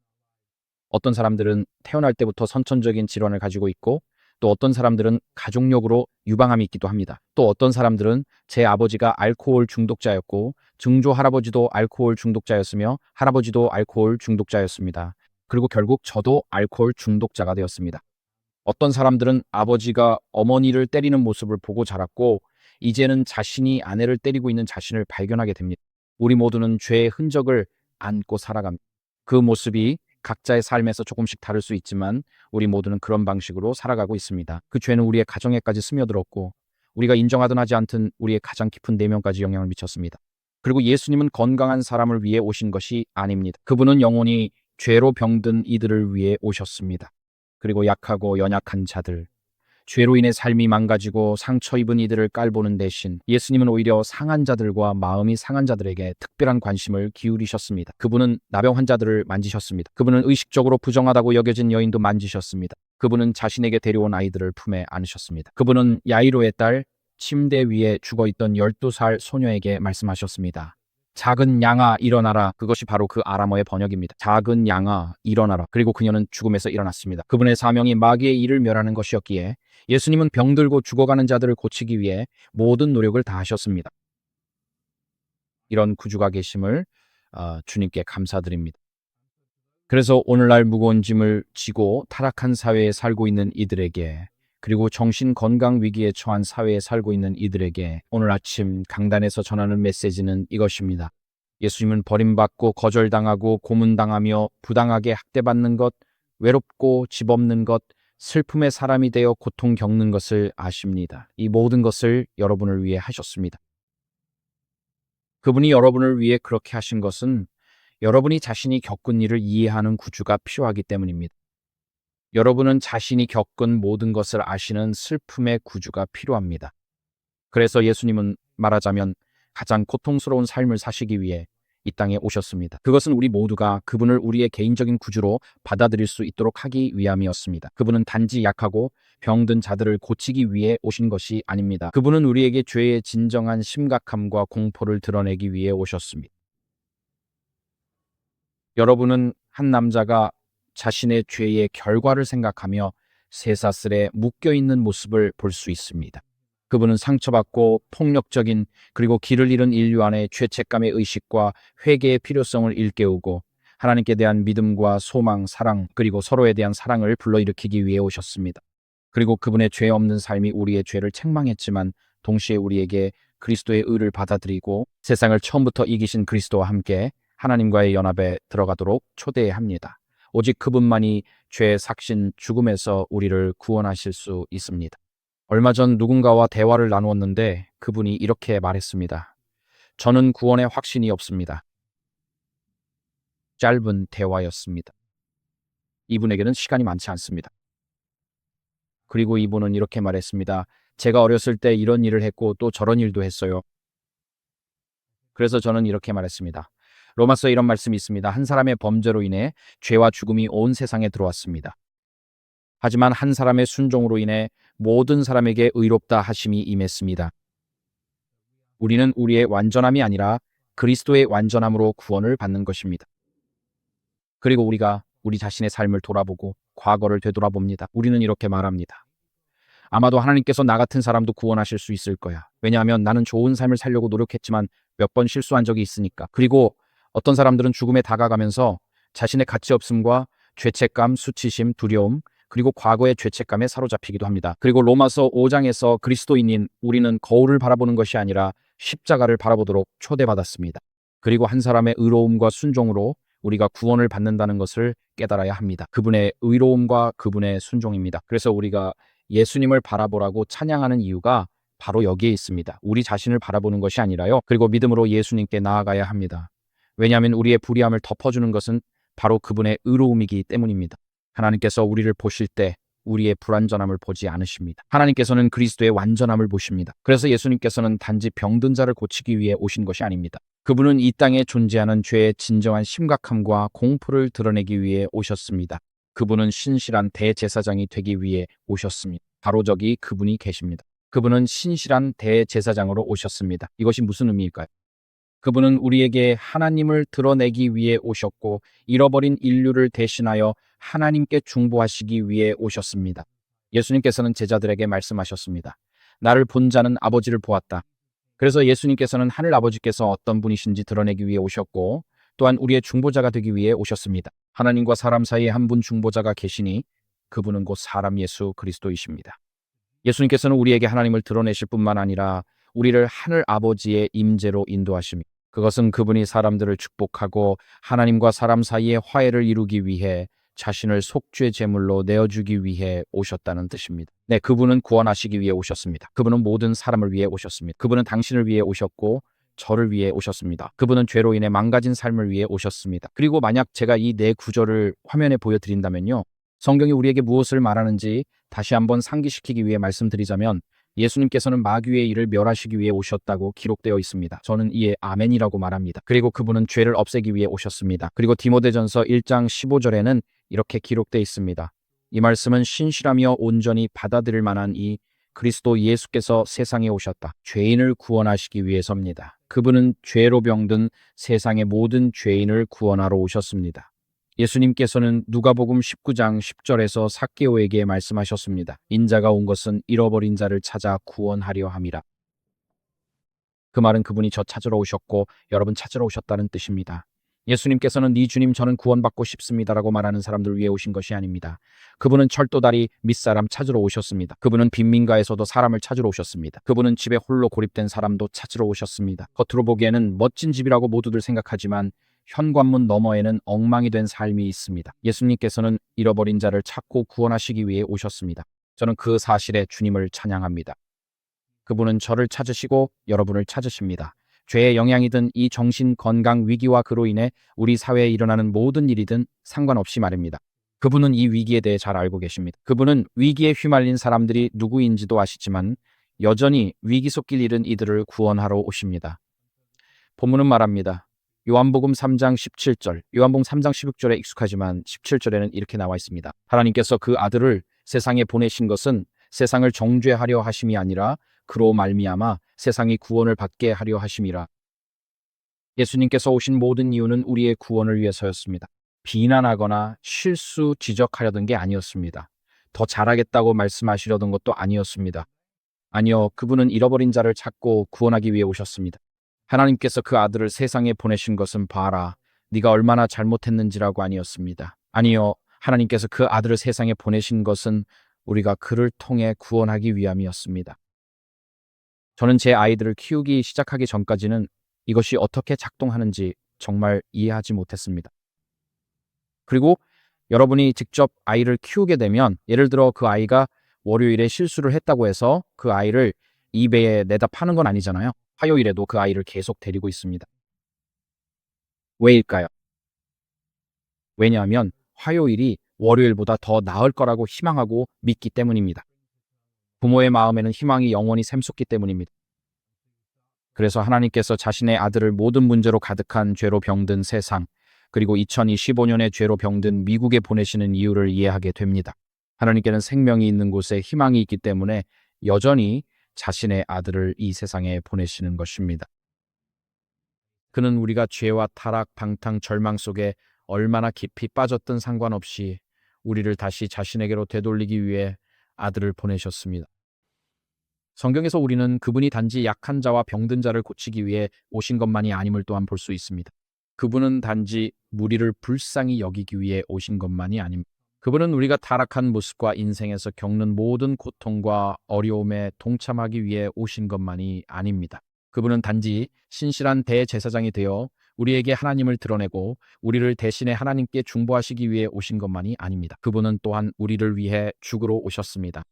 어떤 사람들은 태어날 때부터 선천적인 질환을 가지고 있고 또 어떤 사람들은 가족력으로 유방암이 있기도 합니다. 또 어떤 사람들은 제 아버지가 알코올 중독자였고 증조 할아버지도 알코올 중독자였으며 할아버지도 알코올 중독자였습니다. 그리고 결국 저도 알코올 중독자가 되었습니다. 어떤 사람들은 아버지가 어머니를 때리는 모습을 보고 자랐고 이제는 자신이 아내를 때리고 있는 자신을 발견하게 됩니다. 우리 모두는 죄의 흔적을 안고 살아갑니다. 그 모습이 각자의 삶에서 조금씩 다를 수 있지만 우리 모두는 그런 방식으로 살아가고 있습니다. 그 죄는 우리의 가정에까지 스며들었고 우리가 인정하든 하지 않든 우리의 가장 깊은 내면까지 영향을 미쳤습니다. 그리고 예수님은 건강한 사람을 위해 오신 것이 아닙니다. 그분은 영혼이 죄로 병든 이들을 위해 오셨습니다. 그리고 약하고 연약한 자들, 죄로 인해 삶이 망가지고 상처 입은 이들을 깔보는 대신 예수님은 오히려 상한 자들과 마음이 상한 자들에게 특별한 관심을 기울이셨습니다. 그분은 나병 환자들을 만지셨습니다. 그분은 의식적으로 부정하다고 여겨진 여인도 만지셨습니다. 그분은 자신에게 데려온 아이들을 품에 안으셨습니다. 그분은 야이로의 딸 침대 위에 죽어있던 12살 소녀에게 말씀하셨습니다. 작은 양아 일어나라. 그것이 바로 그 아람어의 번역입니다. 작은 양아 일어나라. 그리고 그녀는 죽음에서 일어났습니다. 그분의 사명이 마귀의 일을 멸하는 것이었기에 예수님은 병들고 죽어가는 자들을 고치기 위해 모든 노력을 다하셨습니다. 이런 구주가 계심을 주님께 감사드립니다. 그래서 오늘날 무거운 짐을 지고 타락한 사회에 살고 있는 이들에게 그리고 정신 건강 위기에 처한 사회에 살고 있는 이들에게 오늘 아침 강단에서 전하는 메시지는 이것입니다. 예수님은 버림받고 거절당하고 고문당하며 부당하게 학대받는 것, 외롭고 집 없는 것, 슬픔의 사람이 되어 고통 겪는 것을 아십니다. 이 모든 것을 여러분을 위해 하셨습니다. 그분이 여러분을 위해 그렇게 하신 것은 여러분이 자신이 겪은 일을 이해하는 구주가 필요하기 때문입니다. 여러분은 자신이 겪은 모든 것을 아시는 슬픔의 구주가 필요합니다. 그래서 예수님은 말하자면 가장 고통스러운 삶을 사시기 위해 이 땅에 오셨습니다. 그것은 우리 모두가 그분을 우리의 개인적인 구주로 받아들일 수 있도록 하기 위함이었습니다. 그분은 단지 약하고 병든 자들을 고치기 위해 오신 것이 아닙니다. 그분은 우리에게 죄의 진정한 심각함과 공포를 드러내기 위해 오셨습니다. 여러분은 한 남자가 자신의 죄의 결과를 생각하며 쇠사슬에 묶여있는 모습을 볼 수 있습니다. 그분은 상처받고 폭력적인 그리고 길을 잃은 인류 안에 죄책감의 의식과 회개의 필요성을 일깨우고 하나님께 대한 믿음과 소망, 사랑 그리고 서로에 대한 사랑을 불러일으키기 위해 오셨습니다. 그리고 그분의 죄 없는 삶이 우리의 죄를 책망했지만 동시에 우리에게 그리스도의 의를 받아들이고 세상을 처음부터 이기신 그리스도와 함께 하나님과의 연합에 들어가도록 초대합니다. 오직 그분만이 죄의 삭신 죽음에서 우리를 구원하실 수 있습니다. 얼마 전 누군가와 대화를 나누었는데 그분이 이렇게 말했습니다. 저는 구원에 확신이 없습니다. 짧은 대화였습니다. 이분에게는 시간이 많지 않습니다. 그리고 이분은 이렇게 말했습니다. 제가 어렸을 때 이런 일을 했고 또 저런 일도 했어요. 그래서 저는 이렇게 말했습니다. 로마서에 이런 말씀이 있습니다. 한 사람의 범죄로 인해 죄와 죽음이 온 세상에 들어왔습니다. 하지만 한 사람의 순종으로 인해 모든 사람에게 의롭다 하심이 임했습니다. 우리는 우리의 완전함이 아니라 그리스도의 완전함으로 구원을 받는 것입니다. 그리고 우리가 우리 자신의 삶을 돌아보고 과거를 되돌아봅니다. 우리는 이렇게 말합니다. 아마도 하나님께서 나 같은 사람도 구원하실 수 있을 거야. 왜냐하면 나는 좋은 삶을 살려고 노력했지만 몇 번 실수한 적이 있으니까. 그리고 어떤 사람들은 죽음에 다가가면서 자신의 가치 없음과 죄책감, 수치심, 두려움, 그리고 과거의 죄책감에 사로잡히기도 합니다. 그리고 로마서 5장에서 그리스도인인 우리는 거울을 바라보는 것이 아니라 십자가를 바라보도록 초대받았습니다. 그리고 한 사람의 의로움과 순종으로 우리가 구원을 받는다는 것을 깨달아야 합니다. 그분의 의로움과 그분의 순종입니다. 그래서 우리가 예수님을 바라보라고 찬양하는 이유가 바로 여기에 있습니다. 우리 자신을 바라보는 것이 아니라요. 그리고 믿음으로 예수님께 나아가야 합니다. 왜냐하면 우리의 불의함을 덮어주는 것은 바로 그분의 의로움이기 때문입니다. 하나님께서 우리를 보실 때 우리의 불완전함을 보지 않으십니다. 하나님께서는 그리스도의 완전함을 보십니다. 그래서 예수님께서는 단지 병든 자를 고치기 위해 오신 것이 아닙니다. 그분은 이 땅에 존재하는 죄의 진정한 심각함과 공포를 드러내기 위해 오셨습니다. 그분은 신실한 대제사장이 되기 위해 오셨습니다. 바로 저기 그분이 계십니다. 그분은 신실한 대제사장으로 오셨습니다. 이것이 무슨 의미일까요? 그분은 우리에게 하나님을 드러내기 위해 오셨고 잃어버린 인류를 대신하여 하나님께 중보하시기 위해 오셨습니다. 예수님께서는 제자들에게 말씀하셨습니다. 나를 본 자는 아버지를 보았다. 그래서 예수님께서는 하늘 아버지께서 어떤 분이신지 드러내기 위해 오셨고 또한 우리의 중보자가 되기 위해 오셨습니다. 하나님과 사람 사이에 한 분 중보자가 계시니 그분은 곧 사람 예수 그리스도이십니다. 예수님께서는 우리에게 하나님을 드러내실 뿐만 아니라 우리를 하늘 아버지의 임재로 인도하십니다. 그것은 그분이 사람들을 축복하고 하나님과 사람 사이의 화해를 이루기 위해 자신을 속죄 제물로 내어주기 위해 오셨다는 뜻입니다. 네, 그분은 구원하시기 위해 오셨습니다. 그분은 모든 사람을 위해 오셨습니다. 그분은 당신을 위해 오셨고 저를 위해 오셨습니다. 그분은 죄로 인해 망가진 삶을 위해 오셨습니다. 그리고 만약 제가 이 네 구절을 화면에 보여드린다면요. 성경이 우리에게 무엇을 말하는지 다시 한번 상기시키기 위해 말씀드리자면 예수님께서는 마귀의 일을 멸하시기 위해 오셨다고 기록되어 있습니다. 저는 이에 아멘이라고 말합니다. 그리고 그분은 죄를 없애기 위해 오셨습니다. 그리고 디모데전서 1장 15절에는 이렇게 기록되어 있습니다. 이 말씀은 신실하며 온전히 받아들일 만한 이 그리스도 예수께서 세상에 오셨다. 죄인을 구원하시기 위해서입니다. 그분은 죄로 병든 세상의 모든 죄인을 구원하러 오셨습니다. 예수님께서는 누가복음 19장 10절에서 삭개오에게 말씀하셨습니다. 인자가 온 것은 잃어버린 자를 찾아 구원하려 함이라. 그 말은 그분이 저 찾으러 오셨고 여러분 찾으러 오셨다는 뜻입니다. 예수님께서는 네 주님 저는 구원받고 싶습니다라고 말하는 사람들 위해 오신 것이 아닙니다. 그분은 철도다리 밑사람 찾으러 오셨습니다. 그분은 빈민가에서도 사람을 찾으러 오셨습니다. 그분은 집에 홀로 고립된 사람도 찾으러 오셨습니다. 겉으로 보기에는 멋진 집이라고 모두들 생각하지만 현관문 너머에는 엉망이 된 삶이 있습니다. 예수님께서는 잃어버린 자를 찾고 구원하시기 위해 오셨습니다. 저는 그 사실에 주님을 찬양합니다. 그분은 저를 찾으시고 여러분을 찾으십니다. 죄의 영향이든 이 정신 건강 위기와 그로 인해 우리 사회에 일어나는 모든 일이든 상관없이 말입니다. 그분은 이 위기에 대해 잘 알고 계십니다. 그분은 위기에 휘말린 사람들이 누구인지도 아시지만 여전히 위기 속길 잃은 이들을 구원하러 오십니다. 본문은 말합니다. 요한복음 3장 17절, 요한복음 3장 16절에 익숙하지만 17절에는 이렇게 나와 있습니다. 하나님께서 그 아들을 세상에 보내신 것은 세상을 정죄하려 하심이 아니라 그로 말미암아 세상이 구원을 받게 하려 하심이라. 예수님께서 오신 모든 이유는 우리의 구원을 위해서였습니다. 비난하거나 실수 지적하려던 게 아니었습니다. 더 잘하겠다고 말씀하시려던 것도 아니었습니다. 아니요, 그분은 잃어버린 자를 찾고 구원하기 위해 오셨습니다. 하나님께서 그 아들을 세상에 보내신 것은 봐라, 네가 얼마나 잘못했는지라고 아니었습니다. 아니요, 하나님께서 그 아들을 세상에 보내신 것은 우리가 그를 통해 구원하기 위함이었습니다. 저는 제 아이들을 키우기 시작하기 전까지는 이것이 어떻게 작동하는지 정말 이해하지 못했습니다. 그리고 여러분이 직접 아이를 키우게 되면 예를 들어 그 아이가 월요일에 실수를 했다고 해서 그 아이를 이베이에 내다 파는 건 아니잖아요. 화요일에도 그 아이를 계속 데리고 있습니다. 왜일까요? 왜냐하면 화요일이 월요일보다 더 나을 거라고 희망하고 믿기 때문입니다. 부모의 마음에는 희망이 영원히 샘솟기 때문입니다. 그래서 하나님께서 자신의 아들을 모든 문제로 가득한 죄로 병든 세상, 그리고 2025년에 죄로 병든 미국에 보내시는 이유를 이해하게 됩니다. 하나님께는 생명이 있는 곳에 희망이 있기 때문에 여전히 자신의 아들을 이 세상에 보내시는 것입니다. 그는 우리가 죄와 타락, 방탕, 절망 속에 얼마나 깊이 빠졌든 상관없이 우리를 다시 자신에게로 되돌리기 위해 아들을 보내셨습니다. 성경에서 우리는 그분이 단지 약한 자와 병든 자를 고치기 위해 오신 것만이 아님을 또한 볼 수 있습니다. 그분은 단지 무리를 불쌍히 여기기 위해 오신 것만이 아닙니다. 그분은 우리가 타락한 모습과 인생에서 겪는 모든 고통과 어려움에 동참하기 위해 오신 것만이 아닙니다. 그분은 단지 신실한 대제사장이 되어 우리에게 하나님을 드러내고 우리를 대신해 하나님께 중보하시기 위해 오신 것만이 아닙니다. 그분은 또한 우리를 위해 죽으러 오셨습니다.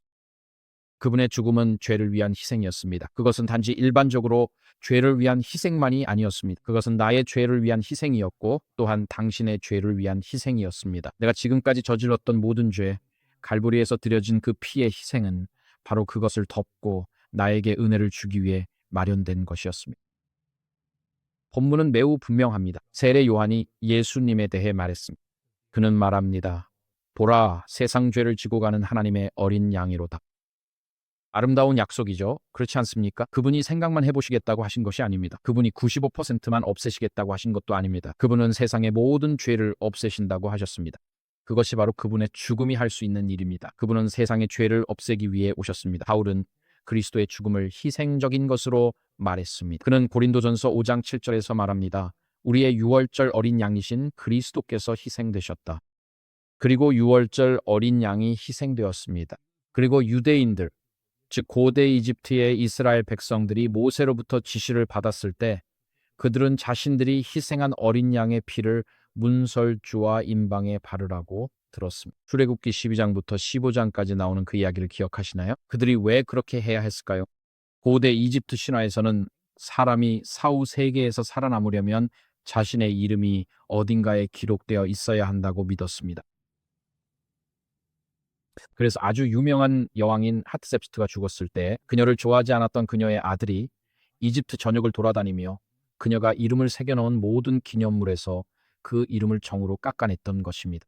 그분의 죽음은 죄를 위한 희생이었습니다. 그것은 단지 일반적으로 죄를 위한 희생만이 아니었습니다. 그것은 나의 죄를 위한 희생이었고 또한 당신의 죄를 위한 희생이었습니다. 내가 지금까지 저질렀던 모든 죄, 갈보리에서 드려진 그 피의 희생은 바로 그것을 덮고 나에게 은혜를 주기 위해 마련된 것이었습니다. 본문은 매우 분명합니다. 세례 요한이 예수님에 대해 말했습니다. 그는 말합니다. 보라, 세상 죄를 지고 가는 하나님의 어린 양이로다. 아름다운 약속이죠. 그렇지 않습니까? 그분이 생각만 해보시겠다고 하신 것이 아닙니다. 그분이 95%만 없애시겠다고 하신 것도 아닙니다. 그분은 세상의 모든 죄를 없애신다고 하셨습니다. 그것이 바로 그분의 죽음이 할 수 있는 일입니다. 그분은 세상의 죄를 없애기 위해 오셨습니다. 바울은 그리스도의 죽음을 희생적인 것으로 말했습니다. 그는 고린도전서 5장 7절에서 말합니다. 우리의 유월절 어린 양이신 그리스도께서 희생되셨다. 그리고 유월절 어린 양이 희생되었습니다. 그리고 유대인들, 즉 고대 이집트의 이스라엘 백성들이 모세로부터 지시를 받았을 때 그들은 자신들이 희생한 어린 양의 피를 문설주와 임방에 바르라고 들었습니다. 출애굽기 12장부터 15장까지 나오는 그 이야기를 기억하시나요? 그들이 왜 그렇게 해야 했을까요? 고대 이집트 신화에서는 사람이 사후 세계에서 살아남으려면 자신의 이름이 어딘가에 기록되어 있어야 한다고 믿었습니다. 그래서 아주 유명한 여왕인 하트셉스트가 죽었을 때 그녀를 좋아하지 않았던 그녀의 아들이 이집트 전역을 돌아다니며 그녀가 이름을 새겨넣은 모든 기념물에서 그 이름을 정으로 깎아냈던 것입니다.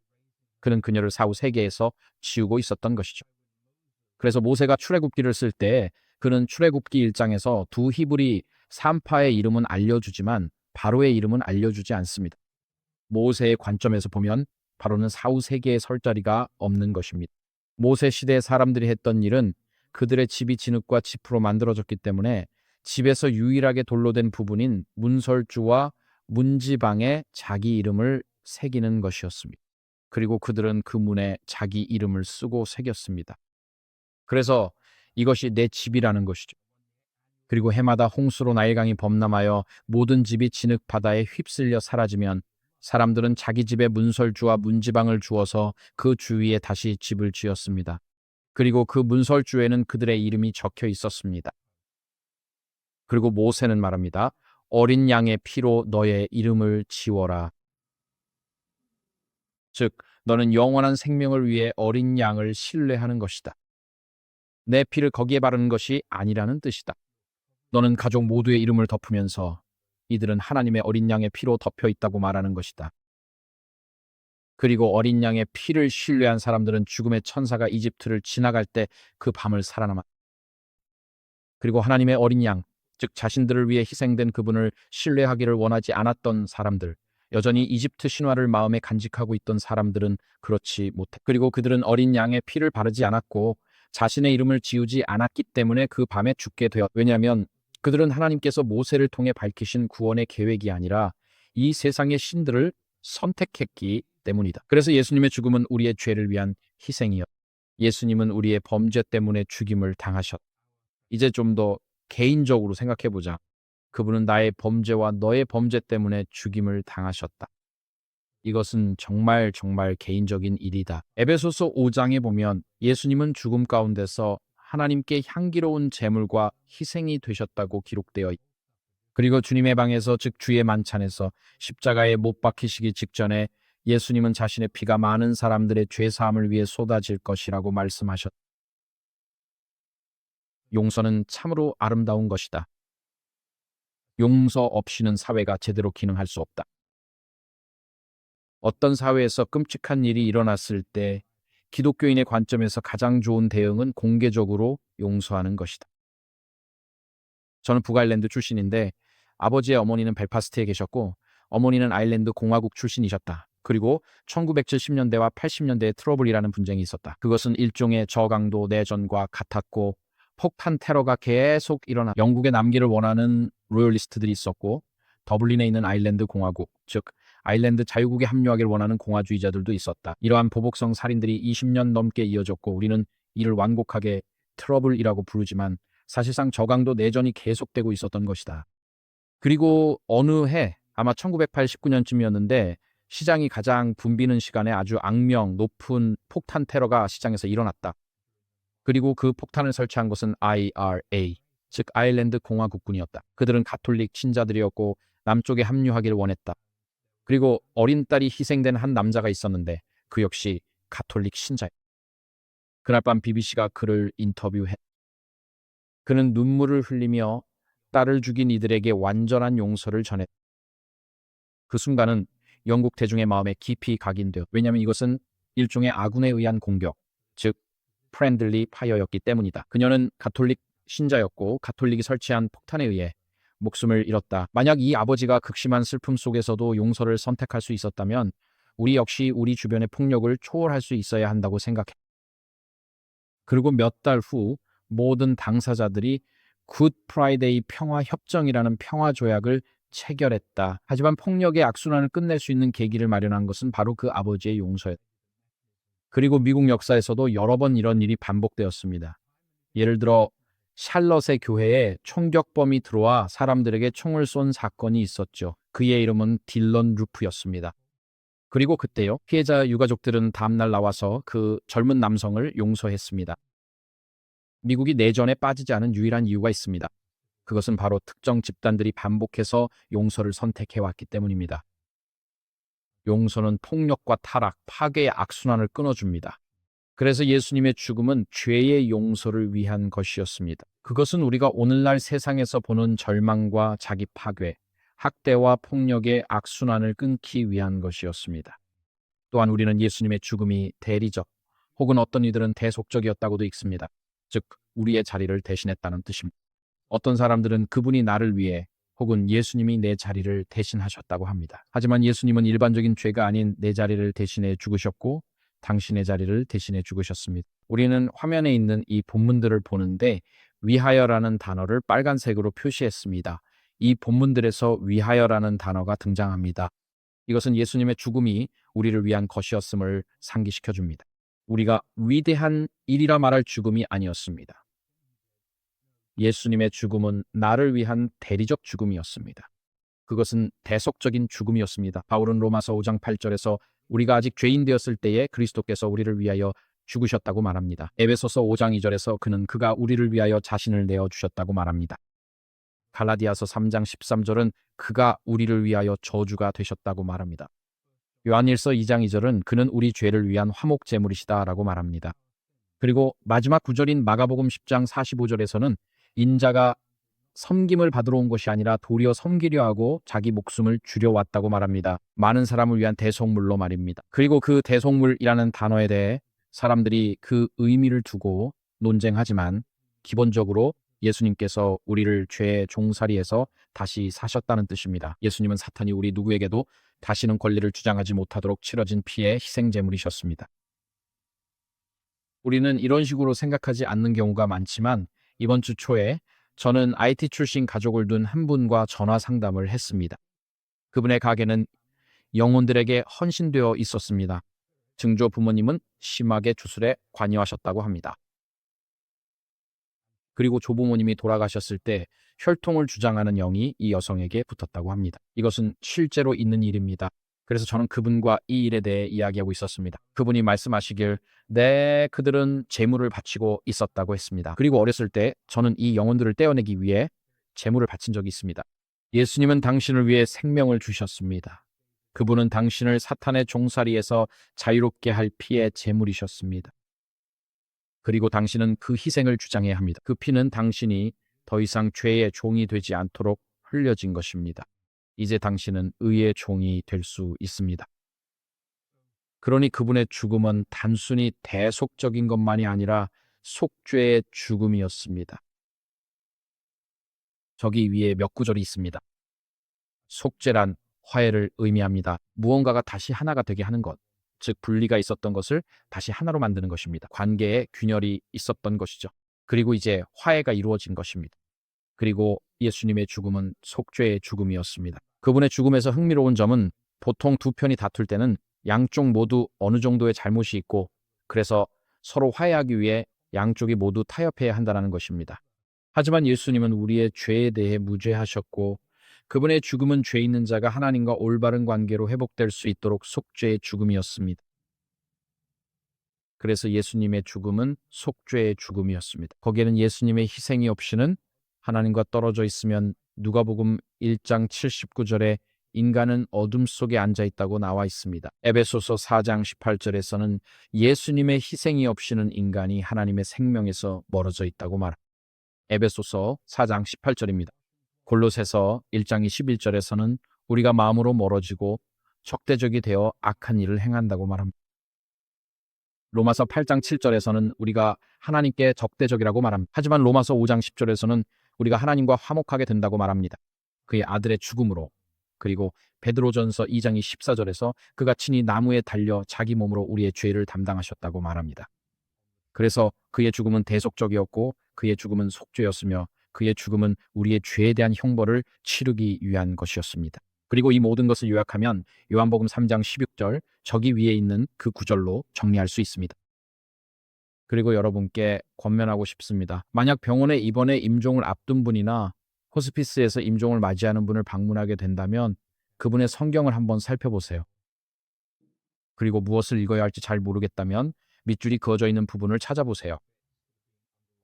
그는 그녀를 사후 세계에서 지우고 있었던 것이죠. 그래서 모세가 출애굽기를 쓸 때 그는 출애굽기 1장에서 두 히브리 산파의 이름은 알려주지만 바로의 이름은 알려주지 않습니다. 모세의 관점에서 보면 바로는 사후 세계에 설 자리가 없는 것입니다. 모세 시대 사람들이 했던 일은 그들의 집이 진흙과 짚으로 만들어졌기 때문에 집에서 유일하게 돌로 된 부분인 문설주와 문지방에 자기 이름을 새기는 것이었습니다. 그리고 그들은 그 문에 자기 이름을 쓰고 새겼습니다. 그래서 이것이 내 집이라는 것이죠. 그리고 해마다 홍수로 나일강이 범람하여 모든 집이 진흙 바다에 휩쓸려 사라지면 사람들은 자기 집에 문설주와 문지방을 주어서 그 주위에 다시 집을 지었습니다. 그리고 그 문설주에는 그들의 이름이 적혀 있었습니다. 그리고 모세는 말합니다. 어린 양의 피로 너의 이름을 지워라. 즉, 너는 영원한 생명을 위해 어린 양을 신뢰하는 것이다. 내 피를 거기에 바르는 것이 아니라는 뜻이다. 너는 가족 모두의 이름을 덮으면서 이들은 하나님의 어린 양의 피로 덮여 있다고 말하는 것이다. 그리고 어린 양의 피를 신뢰한 사람들은 죽음의 천사가 이집트를 지나갈 때 그 밤을 살아남았다. 그리고 하나님의 어린 양, 즉 자신들을 위해 희생된 그분을 신뢰하기를 원하지 않았던 사람들, 여전히 이집트 신화를 마음에 간직하고 있던 사람들은 그렇지 못해. 그리고 그들은 어린 양의 피를 바르지 않았고 자신의 이름을 지우지 않았기 때문에 그 밤에 죽게 되었. 왜냐하면 그들은 하나님께서 모세를 통해 밝히신 구원의 계획이 아니라 이 세상의 신들을 선택했기 때문이다. 그래서 예수님의 죽음은 우리의 죄를 위한 희생이었. 예수님은 우리의 범죄 때문에 죽임을 당하셨. 이제 좀 더 개인적으로 생각해보자. 그분은 나의 범죄와 너의 범죄 때문에 죽임을 당하셨다. 이것은 정말 정말 개인적인 일이다. 에베소서 5장에 보면 예수님은 죽음 가운데서 하나님께 향기로운 제물과 희생이 되셨다고 기록되어 있다. 그리고 주님의 방에서 즉 주의 만찬에서 십자가에 못 박히시기 직전에 예수님은 자신의 피가 많은 사람들의 죄 사함을 위해 쏟아질 것이라고 말씀하셨다. 용서는 참으로 아름다운 것이다. 용서 없이는 사회가 제대로 기능할 수 없다. 어떤 사회에서 끔찍한 일이 일어났을 때 기독교인의 관점에서 가장 좋은 대응은 공개적으로 용서하는 것이다. 저는 북아일랜드 출신인데 아버지의 어머니는 벨파스트에 계셨고 어머니는 아일랜드 공화국 출신이셨다. 그리고 1970년대와 80년대에 트러블이라는 분쟁이 있었다. 그것은 일종의 저강도 내전과 같았고 폭탄 테러가 계속 일어나 영국의 남기를 원하는 로열리스트들이 있었고 더블린에 있는 아일랜드 공화국, 즉 아일랜드 자유국에 합류하길 원하는 공화주의자들도 있었다. 이러한 보복성 살인들이 20년 넘게 이어졌고 우리는 이를 완곡하게 트러블이라고 부르지만 사실상 저강도 내전이 계속되고 있었던 것이다. 그리고 어느 해 아마 1989년쯤이었는데 시장이 가장 붐비는 시간에 아주 악명 높은 폭탄 테러가 시장에서 일어났다. 그리고 그 폭탄을 설치한 것은 IRA, 즉 아일랜드 공화국군이었다. 그들은 가톨릭 신자들이었고 남쪽에 합류하기를 원했다. 그리고 어린 딸이 희생된 한 남자가 있었는데 그 역시 가톨릭 신자였다. 그날 밤 BBC가 그를 인터뷰했다. 그는 눈물을 흘리며 딸을 죽인 이들에게 완전한 용서를 전했다. 그 순간은 영국 대중의 마음에 깊이 각인되었다. 왜냐하면 이것은 일종의 아군에 의한 공격, 즉 프렌들리 파이어였기 때문이다. 그녀는 가톨릭 신자였고 가톨릭이 설치한 폭탄에 의해 목숨을 잃었다. 만약 이 아버지가 극심한 슬픔 속에서도 용서를 선택할 수 있었다면 우리 역시 우리 주변의 폭력을 초월할 수 있어야 한다고 생각해. 그리고 몇 달 후 모든 당사자들이 굿 프라이데이 평화 협정이라는 평화 조약을 체결했다. 하지만 폭력의 악순환을 끝낼 수 있는 계기를 마련한 것은 바로 그 아버지의 용서였다. 그리고 미국 역사에서도 여러 번 이런 일이 반복되었습니다. 예를 들어 샬럿의 교회에 총격범이 들어와 사람들에게 총을 쏜 사건이 있었죠. 그의 이름은 딜런 루프였습니다. 그리고 그때요, 피해자 유가족들은 다음날 나와서 그 젊은 남성을 용서했습니다. 미국이 내전에 빠지지 않은 유일한 이유가 있습니다. 그것은 바로 특정 집단들이 반복해서 용서를 선택해왔기 때문입니다. 용서는 폭력과 타락, 파괴의 악순환을 끊어줍니다. 그래서 예수님의 죽음은 죄의 용서를 위한 것이었습니다. 그것은 우리가 오늘날 세상에서 보는 절망과 자기 파괴, 학대와 폭력의 악순환을 끊기 위한 것이었습니다. 또한 우리는 예수님의 죽음이 대리적 혹은 어떤 이들은 대속적이었다고도 읽습니다. 즉 우리의 자리를 대신했다는 뜻입니다. 어떤 사람들은 그분이 나를 위해 혹은 예수님이 내 자리를 대신하셨다고 합니다. 하지만 예수님은 일반적인 죄가 아닌 내 자리를 대신해 죽으셨고 당신의 자리를 대신해 죽으셨습니다. 우리는 화면에 있는 이 본문들을 보는데 위하여라는 단어를 빨간색으로 표시했습니다. 이 본문들에서 위하여라는 단어가 등장합니다. 이것은 예수님의 죽음이 우리를 위한 것이었음을 상기시켜 줍니다. 우리가 위대한 일이라 말할 죽음이 아니었습니다. 예수님의 죽음은 나를 위한 대리적 죽음이었습니다. 그것은 대속적인 죽음이었습니다. 바울은 로마서 5장 8절에서 우리가 아직 죄인 되었을 때에 그리스도께서 우리를 위하여 죽으셨다고 말합니다. 에베소서 5장 2절에서 그가 우리를 위하여 자신을 내어주셨다고 말합니다. 갈라디아서 3장 13절은 그가 우리를 위하여 저주가 되셨다고 말합니다. 요한일서 2장 2절은 그는 우리 죄를 위한 화목 제물이시다라고 말합니다. 그리고 마지막 구절인 마가복음 10장 45절에서는 인자가 섬김을 받으러 온 것이 아니라 도리어 섬기려 하고 자기 목숨을 줄여왔다고 말합니다. 많은 사람을 위한 대속물로 말입니다. 그리고 그 대속물이라는 단어에 대해 사람들이 그 의미를 두고 논쟁하지만 기본적으로 예수님께서 우리를 죄의 종살이에서 다시 사셨다는 뜻입니다. 예수님은 사탄이 우리 누구에게도 다시는 권리를 주장하지 못하도록 치러진 피의 희생제물이셨습니다. 우리는 이런 식으로 생각하지 않는 경우가 많지만 이번 주 초에 저는 IT 출신 가족을 둔 한 분과 전화 상담을 했습니다. 그분의 가게는 영혼들에게 헌신되어 있었습니다. 증조 부모님은 심하게 주술에 관여하셨다고 합니다. 그리고 조부모님이 돌아가셨을 때 혈통을 주장하는 영이 이 여성에게 붙었다고 합니다. 이것은 실제로 있는 일입니다. 그래서 저는 그분과 이 일에 대해 이야기하고 있었습니다. 그분이 말씀하시길 네, 그들은 재물을 바치고 있었다고 했습니다. 그리고 어렸을 때 저는 이 영혼들을 떼어내기 위해 재물을 바친 적이 있습니다. 예수님은 당신을 위해 생명을 주셨습니다. 그분은 당신을 사탄의 종살이에서 자유롭게 할 피의 제물이셨습니다. 그리고 당신은 그 희생을 주장해야 합니다. 그 피는 당신이 더 이상 죄의 종이 되지 않도록 흘려진 것입니다. 이제 당신은 의의 종이 될 수 있습니다. 그러니 그분의 죽음은 단순히 대속적인 것만이 아니라 속죄의 죽음이었습니다. 저기 위에 몇 구절이 있습니다. 속죄란 화해를 의미합니다. 무언가가 다시 하나가 되게 하는 것, 즉 분리가 있었던 것을 다시 하나로 만드는 것입니다. 관계에 균열이 있었던 것이죠. 그리고 이제 화해가 이루어진 것입니다. 그리고 예수님의 죽음은 속죄의 죽음이었습니다. 그분의 죽음에서 흥미로운 점은 보통 두 편이 다툴 때는 양쪽 모두 어느 정도의 잘못이 있고 그래서 서로 화해하기 위해 양쪽이 모두 타협해야 한다는 것입니다. 하지만 예수님은 우리의 죄에 대해 무죄하셨고 그분의 죽음은 죄 있는 자가 하나님과 올바른 관계로 회복될 수 있도록 속죄의 죽음이었습니다. 그래서 예수님의 죽음은 속죄의 죽음이었습니다. 거기에는 예수님의 희생이 없이는 하나님과 떨어져 있으면 누가복음 1장 79절에 인간은 어둠 속에 앉아 있다고 나와 있습니다. 에베소서 4장 18절에서는 예수님의 희생이 없이는 인간이 하나님의 생명에서 멀어져 있다고 말합니다. 에베소서 4장 18절입니다. 골로새서 1장 21절에서는 우리가 마음으로 멀어지고 적대적이 되어 악한 일을 행한다고 말합니다. 로마서 8장 7절에서는 우리가 하나님께 적대적이라고 말합니다. 하지만 로마서 5장 10절에서는 우리가 하나님과 화목하게 된다고 말합니다. 그의 아들의 죽음으로. 그리고 베드로전서 2장 14절에서 그가 친히 나무에 달려 자기 몸으로 우리의 죄를 담당하셨다고 말합니다. 그래서 그의 죽음은 대속적이었고 그의 죽음은 속죄였으며 그의 죽음은 우리의 죄에 대한 형벌을 치르기 위한 것이었습니다. 그리고 이 모든 것을 요약하면 요한복음 3장 16절 저기 위에 있는 그 구절로 정리할 수 있습니다. 그리고 여러분께 권면하고 싶습니다. 만약 병원에 입원해 임종을 앞둔 분이나 호스피스에서 임종을 맞이하는 분을 방문하게 된다면 그분의 성경을 한번 살펴보세요. 그리고 무엇을 읽어야 할지 잘 모르겠다면 밑줄이 그어져 있는 부분을 찾아보세요.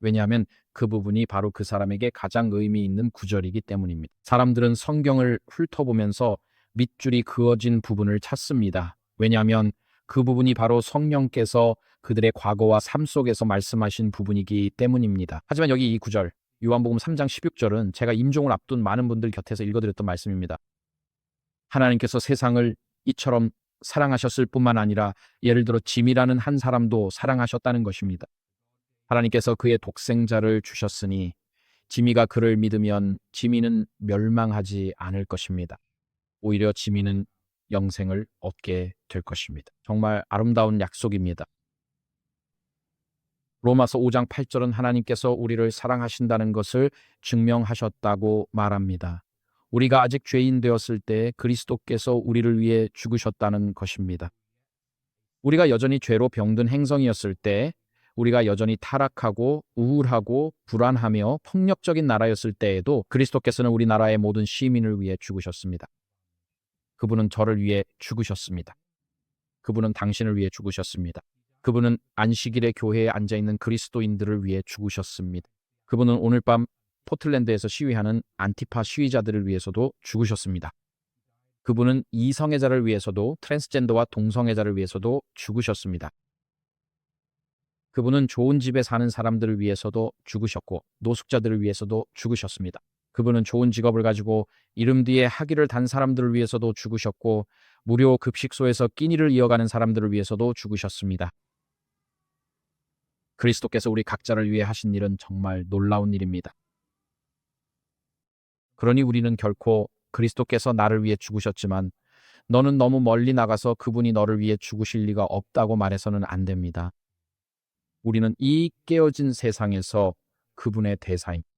왜냐하면 그 부분이 바로 그 사람에게 가장 의미 있는 구절이기 때문입니다. 사람들은 성경을 훑어보면서 밑줄이 그어진 부분을 찾습니다. 왜냐하면 그 부분이 바로 성령께서 그들의 과거와 삶 속에서 말씀하신 부분이기 때문입니다. 하지만 여기 이 구절, 요한복음 3장 16절은 제가 임종을 앞둔 많은 분들 곁에서 읽어드렸던 말씀입니다. 하나님께서 세상을 이처럼 사랑하셨을 뿐만 아니라 예를 들어 짐이라는 한 사람도 사랑하셨다는 것입니다. 하나님께서 그의 독생자를 주셨으니 지미가 그를 믿으면 지미는 멸망하지 않을 것입니다. 오히려 지미는 영생을 얻게 될 것입니다. 정말 아름다운 약속입니다. 로마서 5장 8절은 하나님께서 우리를 사랑하신다는 것을 증명하셨다고 말합니다. 우리가 아직 죄인 되었을 때 그리스도께서 우리를 위해 죽으셨다는 것입니다. 우리가 여전히 죄로 병든 행성이었을 때 우리가 여전히 타락하고 우울하고 불안하며 폭력적인 나라였을 때에도 그리스도께서는 우리나라의 모든 시민을 위해 죽으셨습니다. 그분은 저를 위해 죽으셨습니다. 그분은 당신을 위해 죽으셨습니다. 그분은 안식일의 교회에 앉아있는 그리스도인들을 위해 죽으셨습니다. 그분은 오늘 밤 포틀랜드에서 시위하는 안티파 시위자들을 위해서도 죽으셨습니다. 그분은 이성애자를 위해서도 트랜스젠더와 동성애자를 위해서도 죽으셨습니다. 그분은 좋은 집에 사는 사람들을 위해서도 죽으셨고 노숙자들을 위해서도 죽으셨습니다. 그분은 좋은 직업을 가지고 이름 뒤에 학위를 단 사람들을 위해서도 죽으셨고 무료 급식소에서 끼니를 이어가는 사람들을 위해서도 죽으셨습니다. 그리스도께서 우리 각자를 위해 하신 일은 정말 놀라운 일입니다. 그러니 우리는 결코 그리스도께서 나를 위해 죽으셨지만 너는 너무 멀리 나가서 그분이 너를 위해 죽으실 리가 없다고 말해서는 안 됩니다. 우리는 이 깨어진 세상에서 그분의 대사입니다.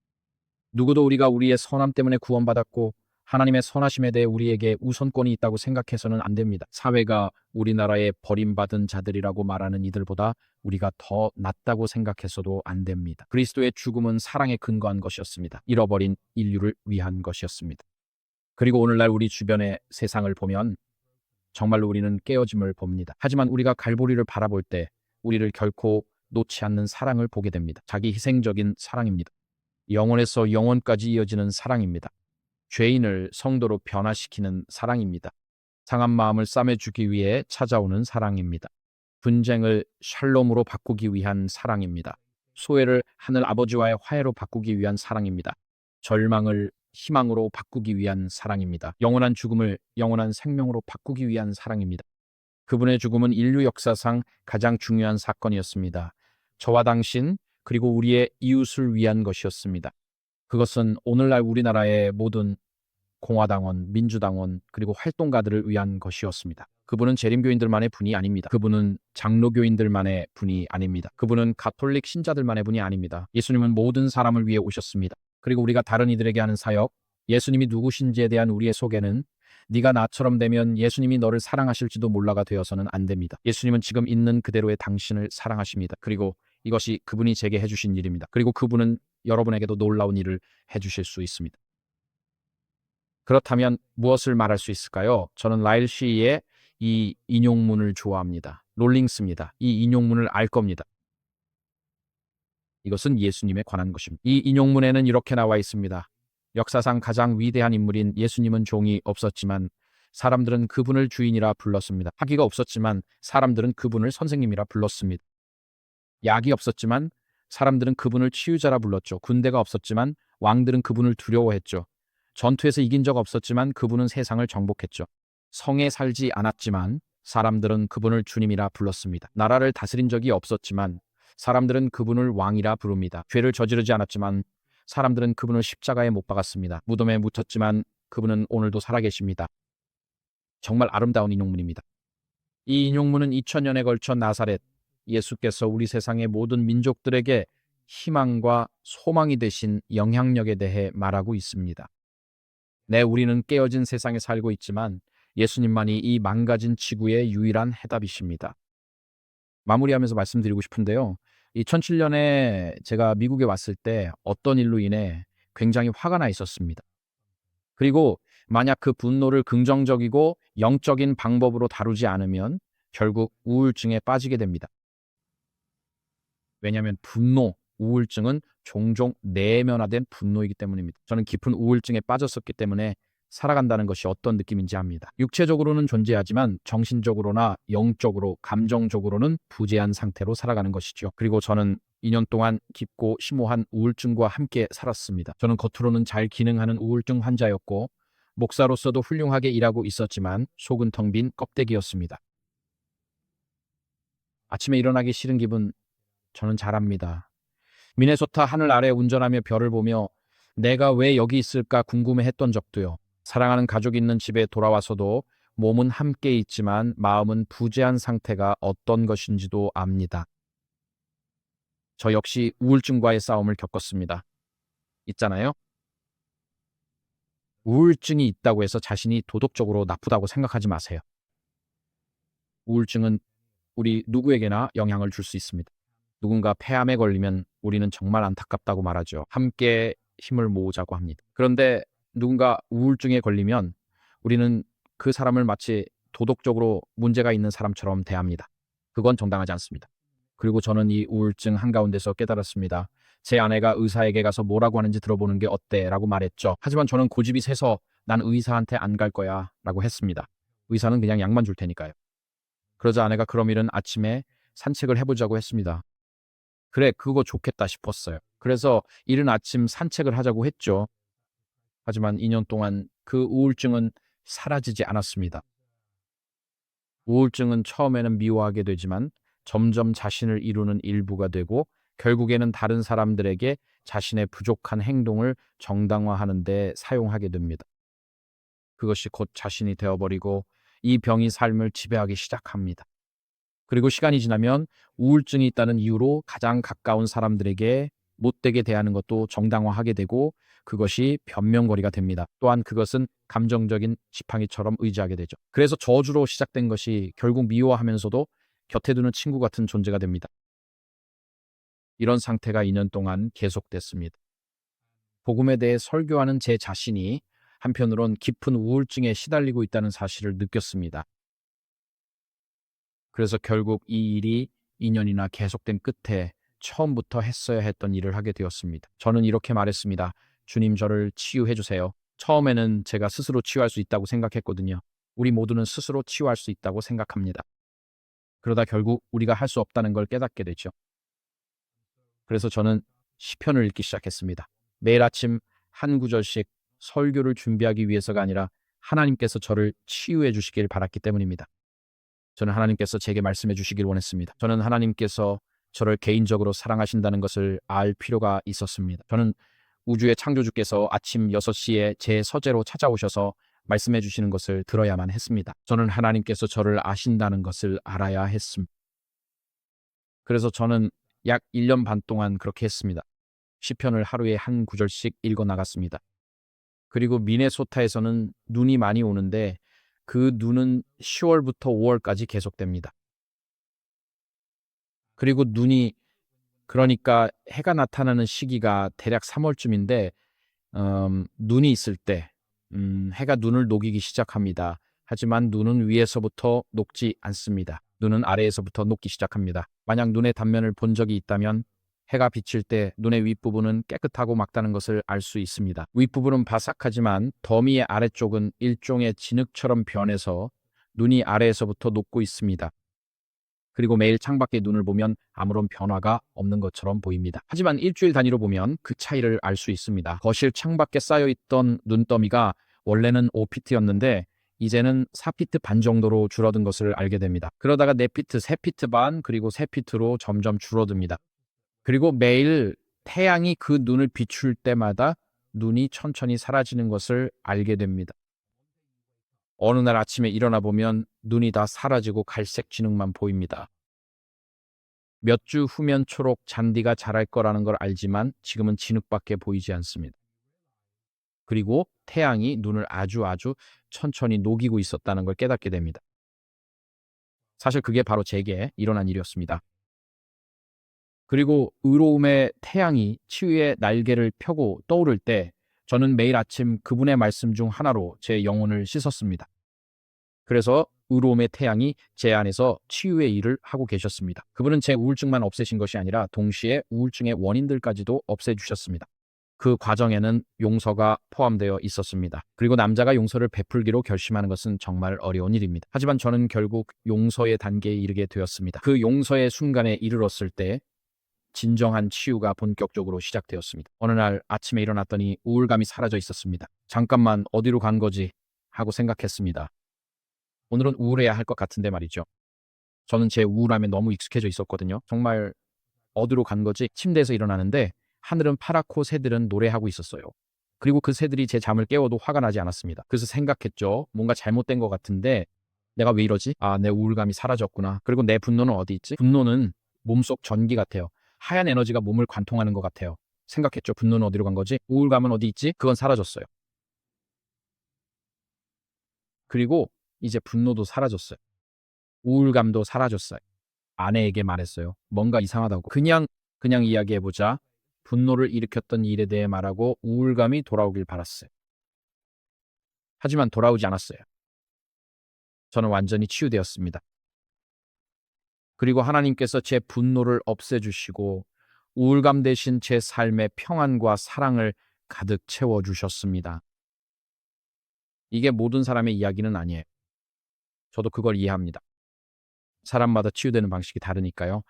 누구도 우리가 우리의 선함 때문에 구원받았고 하나님의 선하심에 대해 우리에게 우선권이 있다고 생각해서는 안 됩니다. 사회가 우리나라의 버림받은 자들이라고 말하는 이들보다 우리가 더 낫다고 생각해서도 안 됩니다. 그리스도의 죽음은 사랑에 근거한 것이었습니다. 잃어버린 인류를 위한 것이었습니다. 그리고 오늘날 우리 주변의 세상을 보면 정말로 우리는 깨어짐을 봅니다. 하지만 우리가 갈보리를 바라볼 때 우리를 결코 놓지 않는 사랑을 보게 됩니다. 자기 희생적인 사랑입니다. 영혼에서 영혼까지 이어지는 사랑입니다. 죄인을 성도로 변화시키는 사랑입니다. 상한 마음을 싸매주기 위해 찾아오는 사랑입니다. 분쟁을 샬롬으로 바꾸기 위한 사랑입니다. 소외를 하늘 아버지와의 화해로 바꾸기 위한 사랑입니다. 절망을 희망으로 바꾸기 위한 사랑입니다. 영원한 죽음을 영원한 생명으로 바꾸기 위한 사랑입니다. 그분의 죽음은 인류 역사상 가장 중요한 사건이었습니다. 저와 당신 그리고 우리의 이웃을 위한 것이었습니다. 그것은 오늘날 우리나라의 모든 공화당원, 민주당원 그리고 활동가들을 위한 것이었습니다. 그분은 재림교인들만의 분이 아닙니다. 그분은 장로교인들만의 분이 아닙니다. 그분은 가톨릭 신자들만의 분이 아닙니다. 예수님은 모든 사람을 위해 오셨습니다. 그리고 우리가 다른 이들에게 하는 사역, 예수님이 누구신지에 대한 우리의 소개는 네가 나처럼 되면 예수님이 너를 사랑하실지도 몰라가 되어서는 안 됩니다. 예수님은 지금 있는 그대로의 당신을 사랑하십니다. 그리고 이것이 그분이 제게 해주신 일입니다. 그리고 그분은 여러분에게도 놀라운 일을 해주실 수 있습니다. 그렇다면 무엇을 말할 수 있을까요? 저는 라일 시의 이 인용문을 좋아합니다. 롤링스입니다. 이 인용문을 알 겁니다. 이것은 예수님에 관한 것입니다. 이 인용문에는 이렇게 나와 있습니다. 역사상 가장 위대한 인물인 예수님은 종이 없었지만 사람들은 그분을 주인이라 불렀습니다. 학위가 없었지만 사람들은 그분을 선생님이라 불렀습니다. 약이 없었지만 사람들은 그분을 치유자라 불렀죠. 군대가 없었지만 왕들은 그분을 두려워했죠. 전투에서 이긴 적 없었지만 그분은 세상을 정복했죠. 성에 살지 않았지만 사람들은 그분을 주님이라 불렀습니다. 나라를 다스린 적이 없었지만 사람들은 그분을 왕이라 부릅니다. 죄를 저지르지 않았지만 사람들은 그분을 십자가에 못 박았습니다. 무덤에 묻혔지만 그분은 오늘도 살아계십니다. 정말 아름다운 인용문입니다. 이 인용문은 2000년에 걸쳐 나사렛 예수께서 우리 세상의 모든 민족들에게 희망과 소망이 되신 영향력에 대해 말하고 있습니다. 네, 우리는 깨어진 세상에 살고 있지만 예수님만이 이 망가진 지구의 유일한 해답이십니다. 마무리하면서 말씀드리고 싶은데요. 2007년에 제가 미국에 왔을 때 어떤 일로 인해 굉장히 화가 나 있었습니다. 그리고 만약 그 분노를 긍정적이고 영적인 방법으로 다루지 않으면 결국 우울증에 빠지게 됩니다. 왜냐하면 분노, 우울증은 종종 내면화된 분노이기 때문입니다. 저는 깊은 우울증에 빠졌었기 때문에 살아간다는 것이 어떤 느낌인지 압니다. 육체적으로는 존재하지만 정신적으로나 영적으로, 감정적으로는 부재한 상태로 살아가는 것이죠. 그리고 저는 2년 동안 깊고 심오한 우울증과 함께 살았습니다. 저는 겉으로는 잘 기능하는 우울증 환자였고 목사로서도 훌륭하게 일하고 있었지만 속은 텅 빈 껍데기였습니다. 아침에 일어나기 싫은 기분 저는 잘 압니다. 미네소타 하늘 아래 운전하며 별을 보며 내가 왜 여기 있을까 궁금해했던 적도요. 사랑하는 가족이 있는 집에 돌아와서도 몸은 함께 있지만 마음은 부재한 상태가 어떤 것인지도 압니다. 저 역시 우울증과의 싸움을 겪었습니다. 있잖아요. 우울증이 있다고 해서 자신이 도덕적으로 나쁘다고 생각하지 마세요. 우울증은 우리 누구에게나 영향을 줄 수 있습니다. 누군가 폐암에 걸리면 우리는 정말 안타깝다고 말하죠. 함께 힘을 모으자고 합니다. 그런데 누군가 우울증에 걸리면 우리는 그 사람을 마치 도덕적으로 문제가 있는 사람처럼 대합니다. 그건 정당하지 않습니다. 그리고 저는 이 우울증 한가운데서 깨달았습니다. 제 아내가 의사에게 가서 뭐라고 하는지 들어보는 게 어때? 라고 말했죠. 하지만 저는 고집이 세서 난 의사한테 안 갈 거야 라고 했습니다. 의사는 그냥 약만 줄 테니까요. 그러자 아내가 그럼 이른 아침에 산책을 해보자고 했습니다. 그래, 그거 좋겠다 싶었어요. 그래서 이른 아침 산책을 하자고 했죠. 하지만 2년 동안 그 우울증은 사라지지 않았습니다. 우울증은 처음에는 미워하게 되지만 점점 자신을 이루는 일부가 되고 결국에는 다른 사람들에게 자신의 부족한 행동을 정당화하는 데 사용하게 됩니다. 그것이 곧 자신이 되어버리고 이 병이 삶을 지배하기 시작합니다. 그리고 시간이 지나면 우울증이 있다는 이유로 가장 가까운 사람들에게 못되게 대하는 것도 정당화하게 되고 그것이 변명거리가 됩니다. 또한 그것은 감정적인 지팡이처럼 의지하게 되죠. 그래서 저주로 시작된 것이 결국 미워하면서도 곁에 두는 친구 같은 존재가 됩니다. 이런 상태가 2년 동안 계속됐습니다. 복음에 대해 설교하는 제 자신이 한편으론 깊은 우울증에 시달리고 있다는 사실을 느꼈습니다. 그래서 결국 이 일이 2년이나 계속된 끝에 처음부터 했어야 했던 일을 하게 되었습니다. 저는 이렇게 말했습니다. 주님, 저를 치유해 주세요. 처음에는 제가 스스로 치유할 수 있다고 생각했거든요. 우리 모두는 스스로 치유할 수 있다고 생각합니다. 그러다 결국 우리가 할 수 없다는 걸 깨닫게 되죠. 그래서 저는 시편을 읽기 시작했습니다. 매일 아침 한 구절씩 설교를 준비하기 위해서가 아니라 하나님께서 저를 치유해 주시길 바랐기 때문입니다. 저는 하나님께서 제게 말씀해 주시길 원했습니다. 저는 하나님께서 저를 개인적으로 사랑하신다는 것을 알 필요가 있었습니다. 저는 우주의 창조주께서 아침 6시에 제 서재로 찾아오셔서 말씀해 주시는 것을 들어야만 했습니다. 저는 하나님께서 저를 아신다는 것을 알아야 했습니다. 그래서 저는 약 1년 반 동안 그렇게 했습니다. 시편을 하루에 한 구절씩 읽어 나갔습니다. 그리고 미네소타에서는 눈이 많이 오는데 그 눈은 10월부터 5월까지 계속됩니다. 그리고 눈이 그러니까 해가 나타나는 시기가 대략 3월쯤인데 눈이 있을 때 해가 눈을 녹이기 시작합니다. 하지만 눈은 위에서부터 녹지 않습니다. 눈은 아래에서부터 녹기 시작합니다. 만약 눈의 단면을 본 적이 있다면 해가 비칠 때 눈의 윗부분은 깨끗하고 맑다는 것을 알 수 있습니다. 윗부분은 바삭하지만 더미의 아래쪽은 일종의 진흙처럼 변해서 눈이 아래에서부터 녹고 있습니다. 그리고 매일 창밖에 눈을 보면 아무런 변화가 없는 것처럼 보입니다. 하지만 일주일 단위로 보면 그 차이를 알 수 있습니다. 거실 창밖에 쌓여있던 눈더미가 원래는 5피트였는데 이제는 4피트 반 정도로 줄어든 것을 알게 됩니다. 그러다가 4피트, 3피트 반, 그리고 3피트로 점점 줄어듭니다. 그리고 매일 태양이 그 눈을 비출 때마다 눈이 천천히 사라지는 것을 알게 됩니다. 어느 날 아침에 일어나 보면 눈이 다 사라지고 갈색 진흙만 보입니다. 몇 주 후면 초록 잔디가 자랄 거라는 걸 알지만 지금은 진흙밖에 보이지 않습니다. 그리고 태양이 눈을 아주 천천히 녹이고 있었다는 걸 깨닫게 됩니다. 사실 그게 바로 제게 일어난 일이었습니다. 그리고 의로움의 태양이 치유의 날개를 펴고 떠오를 때 저는 매일 아침 그분의 말씀 중 하나로 제 영혼을 씻었습니다. 그래서 의로움의 태양이 제 안에서 치유의 일을 하고 계셨습니다. 그분은 제 우울증만 없애신 것이 아니라 동시에 우울증의 원인들까지도 없애주셨습니다. 그 과정에는 용서가 포함되어 있었습니다. 그리고 남자가 용서를 베풀기로 결심하는 것은 정말 어려운 일입니다. 하지만 저는 결국 용서의 단계에 이르게 되었습니다. 그 용서의 순간에 이르렀을 때 진정한 치유가 본격적으로 시작되었습니다. 어느 날 아침에 일어났더니 우울감이 사라져 있었습니다. 잠깐만 어디로 간 거지? 하고 생각했습니다. 오늘은 우울해야 할 것 같은데 말이죠. 저는 제 우울함에 너무 익숙해져 있었거든요. 정말 어디로 간 거지? 침대에서 일어나는데 하늘은 파랗고 새들은 노래하고 있었어요. 그리고 그 새들이 제 잠을 깨워도 화가 나지 않았습니다. 그래서 생각했죠. 뭔가 잘못된 것 같은데 내가 왜 이러지? 아, 내 우울감이 사라졌구나. 그리고 내 분노는 어디 있지? 분노는 몸속 전기 같아요. 하얀 에너지가 몸을 관통하는 것 같아요. 생각했죠. 분노는 어디로 간 거지? 우울감은 어디 있지? 그건 사라졌어요. 그리고 이제 분노도 사라졌어요. 우울감도 사라졌어요. 아내에게 말했어요. 뭔가 이상하다고. 그냥 이야기해보자. 분노를 일으켰던 일에 대해 말하고 우울감이 돌아오길 바랐어요. 하지만 돌아오지 않았어요. 저는 완전히 치유되었습니다. 그리고 하나님께서 제 분노를 없애주시고 우울감 대신 제 삶의 평안과 사랑을 가득 채워주셨습니다. 이게 모든 사람의 이야기는 아니에요. 저도 그걸 이해합니다. 사람마다 치유되는 방식이 다르니까요.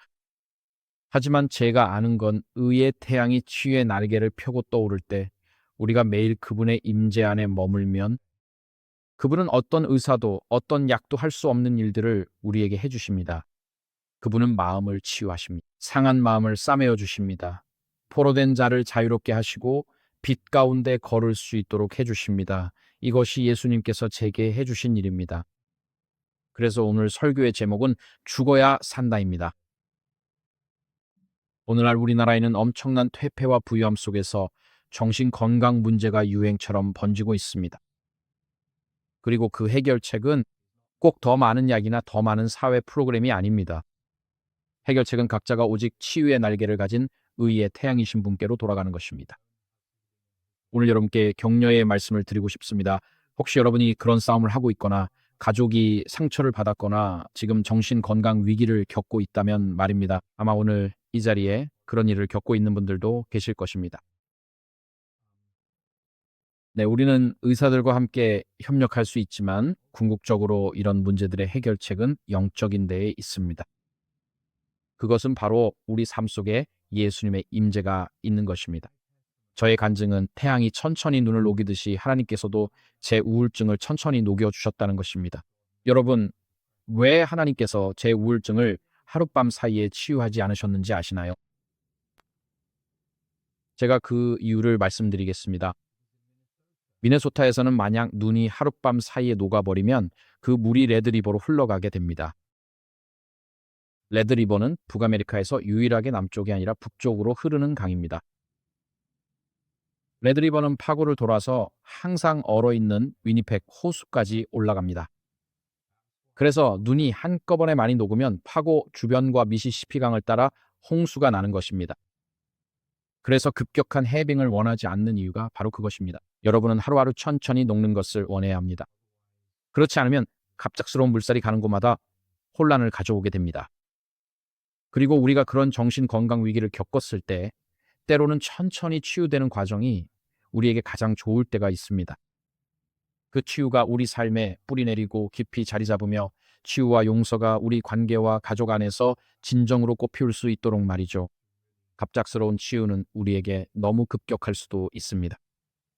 하지만 제가 아는 건 의의 태양이 치유의 날개를 펴고 떠오를 때 우리가 매일 그분의 임재 안에 머물면 그분은 어떤 의사도 어떤 약도 할 수 없는 일들을 우리에게 해주십니다. 그분은 마음을 치유하십니다. 상한 마음을 싸매어 주십니다. 포로된 자를 자유롭게 하시고 빛 가운데 걸을 수 있도록 해주십니다. 이것이 예수님께서 제게 해주신 일입니다. 그래서 오늘 설교의 제목은 죽어야 산다입니다. 오늘날 우리나라에는 엄청난 퇴폐와 부유함 속에서 정신 건강 문제가 유행처럼 번지고 있습니다. 그리고 그 해결책은 꼭 더 많은 약이나 더 많은 사회 프로그램이 아닙니다. 해결책은 각자가 오직 치유의 날개를 가진 의의 태양이신 분께로 돌아가는 것입니다. 오늘 여러분께 격려의 말씀을 드리고 싶습니다. 혹시 여러분이 그런 싸움을 하고 있거나 가족이 상처를 받았거나 지금 정신 건강 위기를 겪고 있다면 말입니다. 아마 오늘 이 자리에 그런 일을 겪고 있는 분들도 계실 것입니다. 네, 우리는 의사들과 함께 협력할 수 있지만 궁극적으로 이런 문제들의 해결책은 영적인 데에 있습니다. 그것은 바로 우리 삶 속에 예수님의 임재가 있는 것입니다. 저의 간증은 태양이 천천히 눈을 녹이듯이 하나님께서도 제 우울증을 천천히 녹여주셨다는 것입니다. 여러분, 왜 하나님께서 제 우울증을 하룻밤 사이에 치유하지 않으셨는지 아시나요? 제가 그 이유를 말씀드리겠습니다. 미네소타에서는 만약 눈이 하룻밤 사이에 녹아버리면 그 물이 레드리버로 흘러가게 됩니다. 레드리버는 북아메리카에서 유일하게 남쪽이 아니라 북쪽으로 흐르는 강입니다. 레드리버는 파고를 돌아서 항상 얼어있는 위니펙 호수까지 올라갑니다. 그래서 눈이 한꺼번에 많이 녹으면 파고 주변과 미시시피 강을 따라 홍수가 나는 것입니다. 그래서 급격한 해빙을 원하지 않는 이유가 바로 그것입니다. 여러분은 하루하루 천천히 녹는 것을 원해야 합니다. 그렇지 않으면 갑작스러운 물살이 가는 곳마다 혼란을 가져오게 됩니다. 그리고 우리가 그런 정신 건강 위기를 겪었을 때 때로는 천천히 치유되는 과정이 우리에게 가장 좋을 때가 있습니다. 그 치유가 우리 삶에 뿌리내리고 깊이 자리 잡으며 치유와 용서가 우리 관계와 가족 안에서 진정으로 꽃피울 수 있도록 말이죠. 갑작스러운 치유는 우리에게 너무 급격할 수도 있습니다.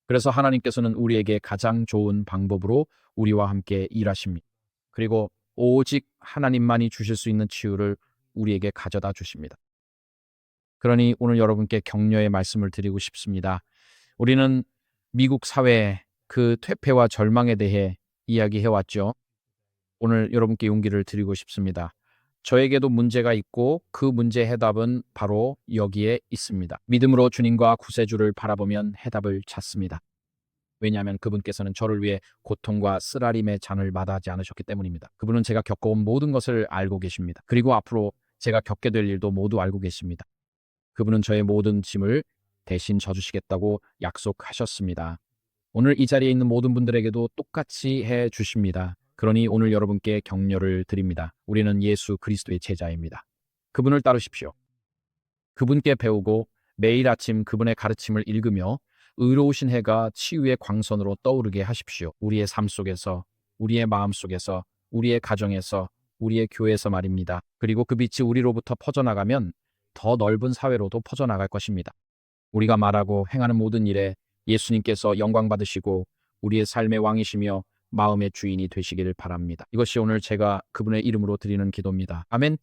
그래서 하나님께서는 우리에게 가장 좋은 방법으로 우리와 함께 일하십니다. 그리고 오직 하나님만이 주실 수 있는 치유를 우리에게 가져다 주십니다. 그러니 오늘 여러분께 격려의 말씀을 드리고 싶습니다. 우리는 미국 사회의 그 퇴폐와 절망에 대해 이야기해왔죠. 오늘 여러분께 용기를 드리고 싶습니다. 저에게도 문제가 있고 그 문제의 해답은 바로 여기에 있습니다. 믿음으로 주님과 구세주를 바라보면 해답을 찾습니다. 왜냐하면 그분께서는 저를 위해 고통과 쓰라림의 잔을 마다하지 않으셨기 때문입니다. 그분은 제가 겪어온 모든 것을 알고 계십니다. 그리고 앞으로 제가 겪게 될 일도 모두 알고 계십니다. 그분은 저의 모든 짐을 대신 져주시겠다고 약속하셨습니다. 오늘 이 자리에 있는 모든 분들에게도 똑같이 해 주십니다. 그러니 오늘 여러분께 격려를 드립니다. 우리는 예수 그리스도의 제자입니다. 그분을 따르십시오. 그분께 배우고 매일 아침 그분의 가르침을 읽으며 의로우신 해가 치유의 광선으로 떠오르게 하십시오. 우리의 삶 속에서, 우리의 마음 속에서, 우리의 가정에서, 우리의 교회에서 말입니다. 그리고 그 빛이 우리로부터 퍼져나가면 더 넓은 사회로도 퍼져나갈 것입니다. 우리가 말하고 행하는 모든 일에 예수님께서 영광 받으시고 우리의 삶의 왕이시며 마음의 주인이 되시기를 바랍니다. 이것이 오늘 제가 그분의 이름으로 드리는 기도입니다. 아멘.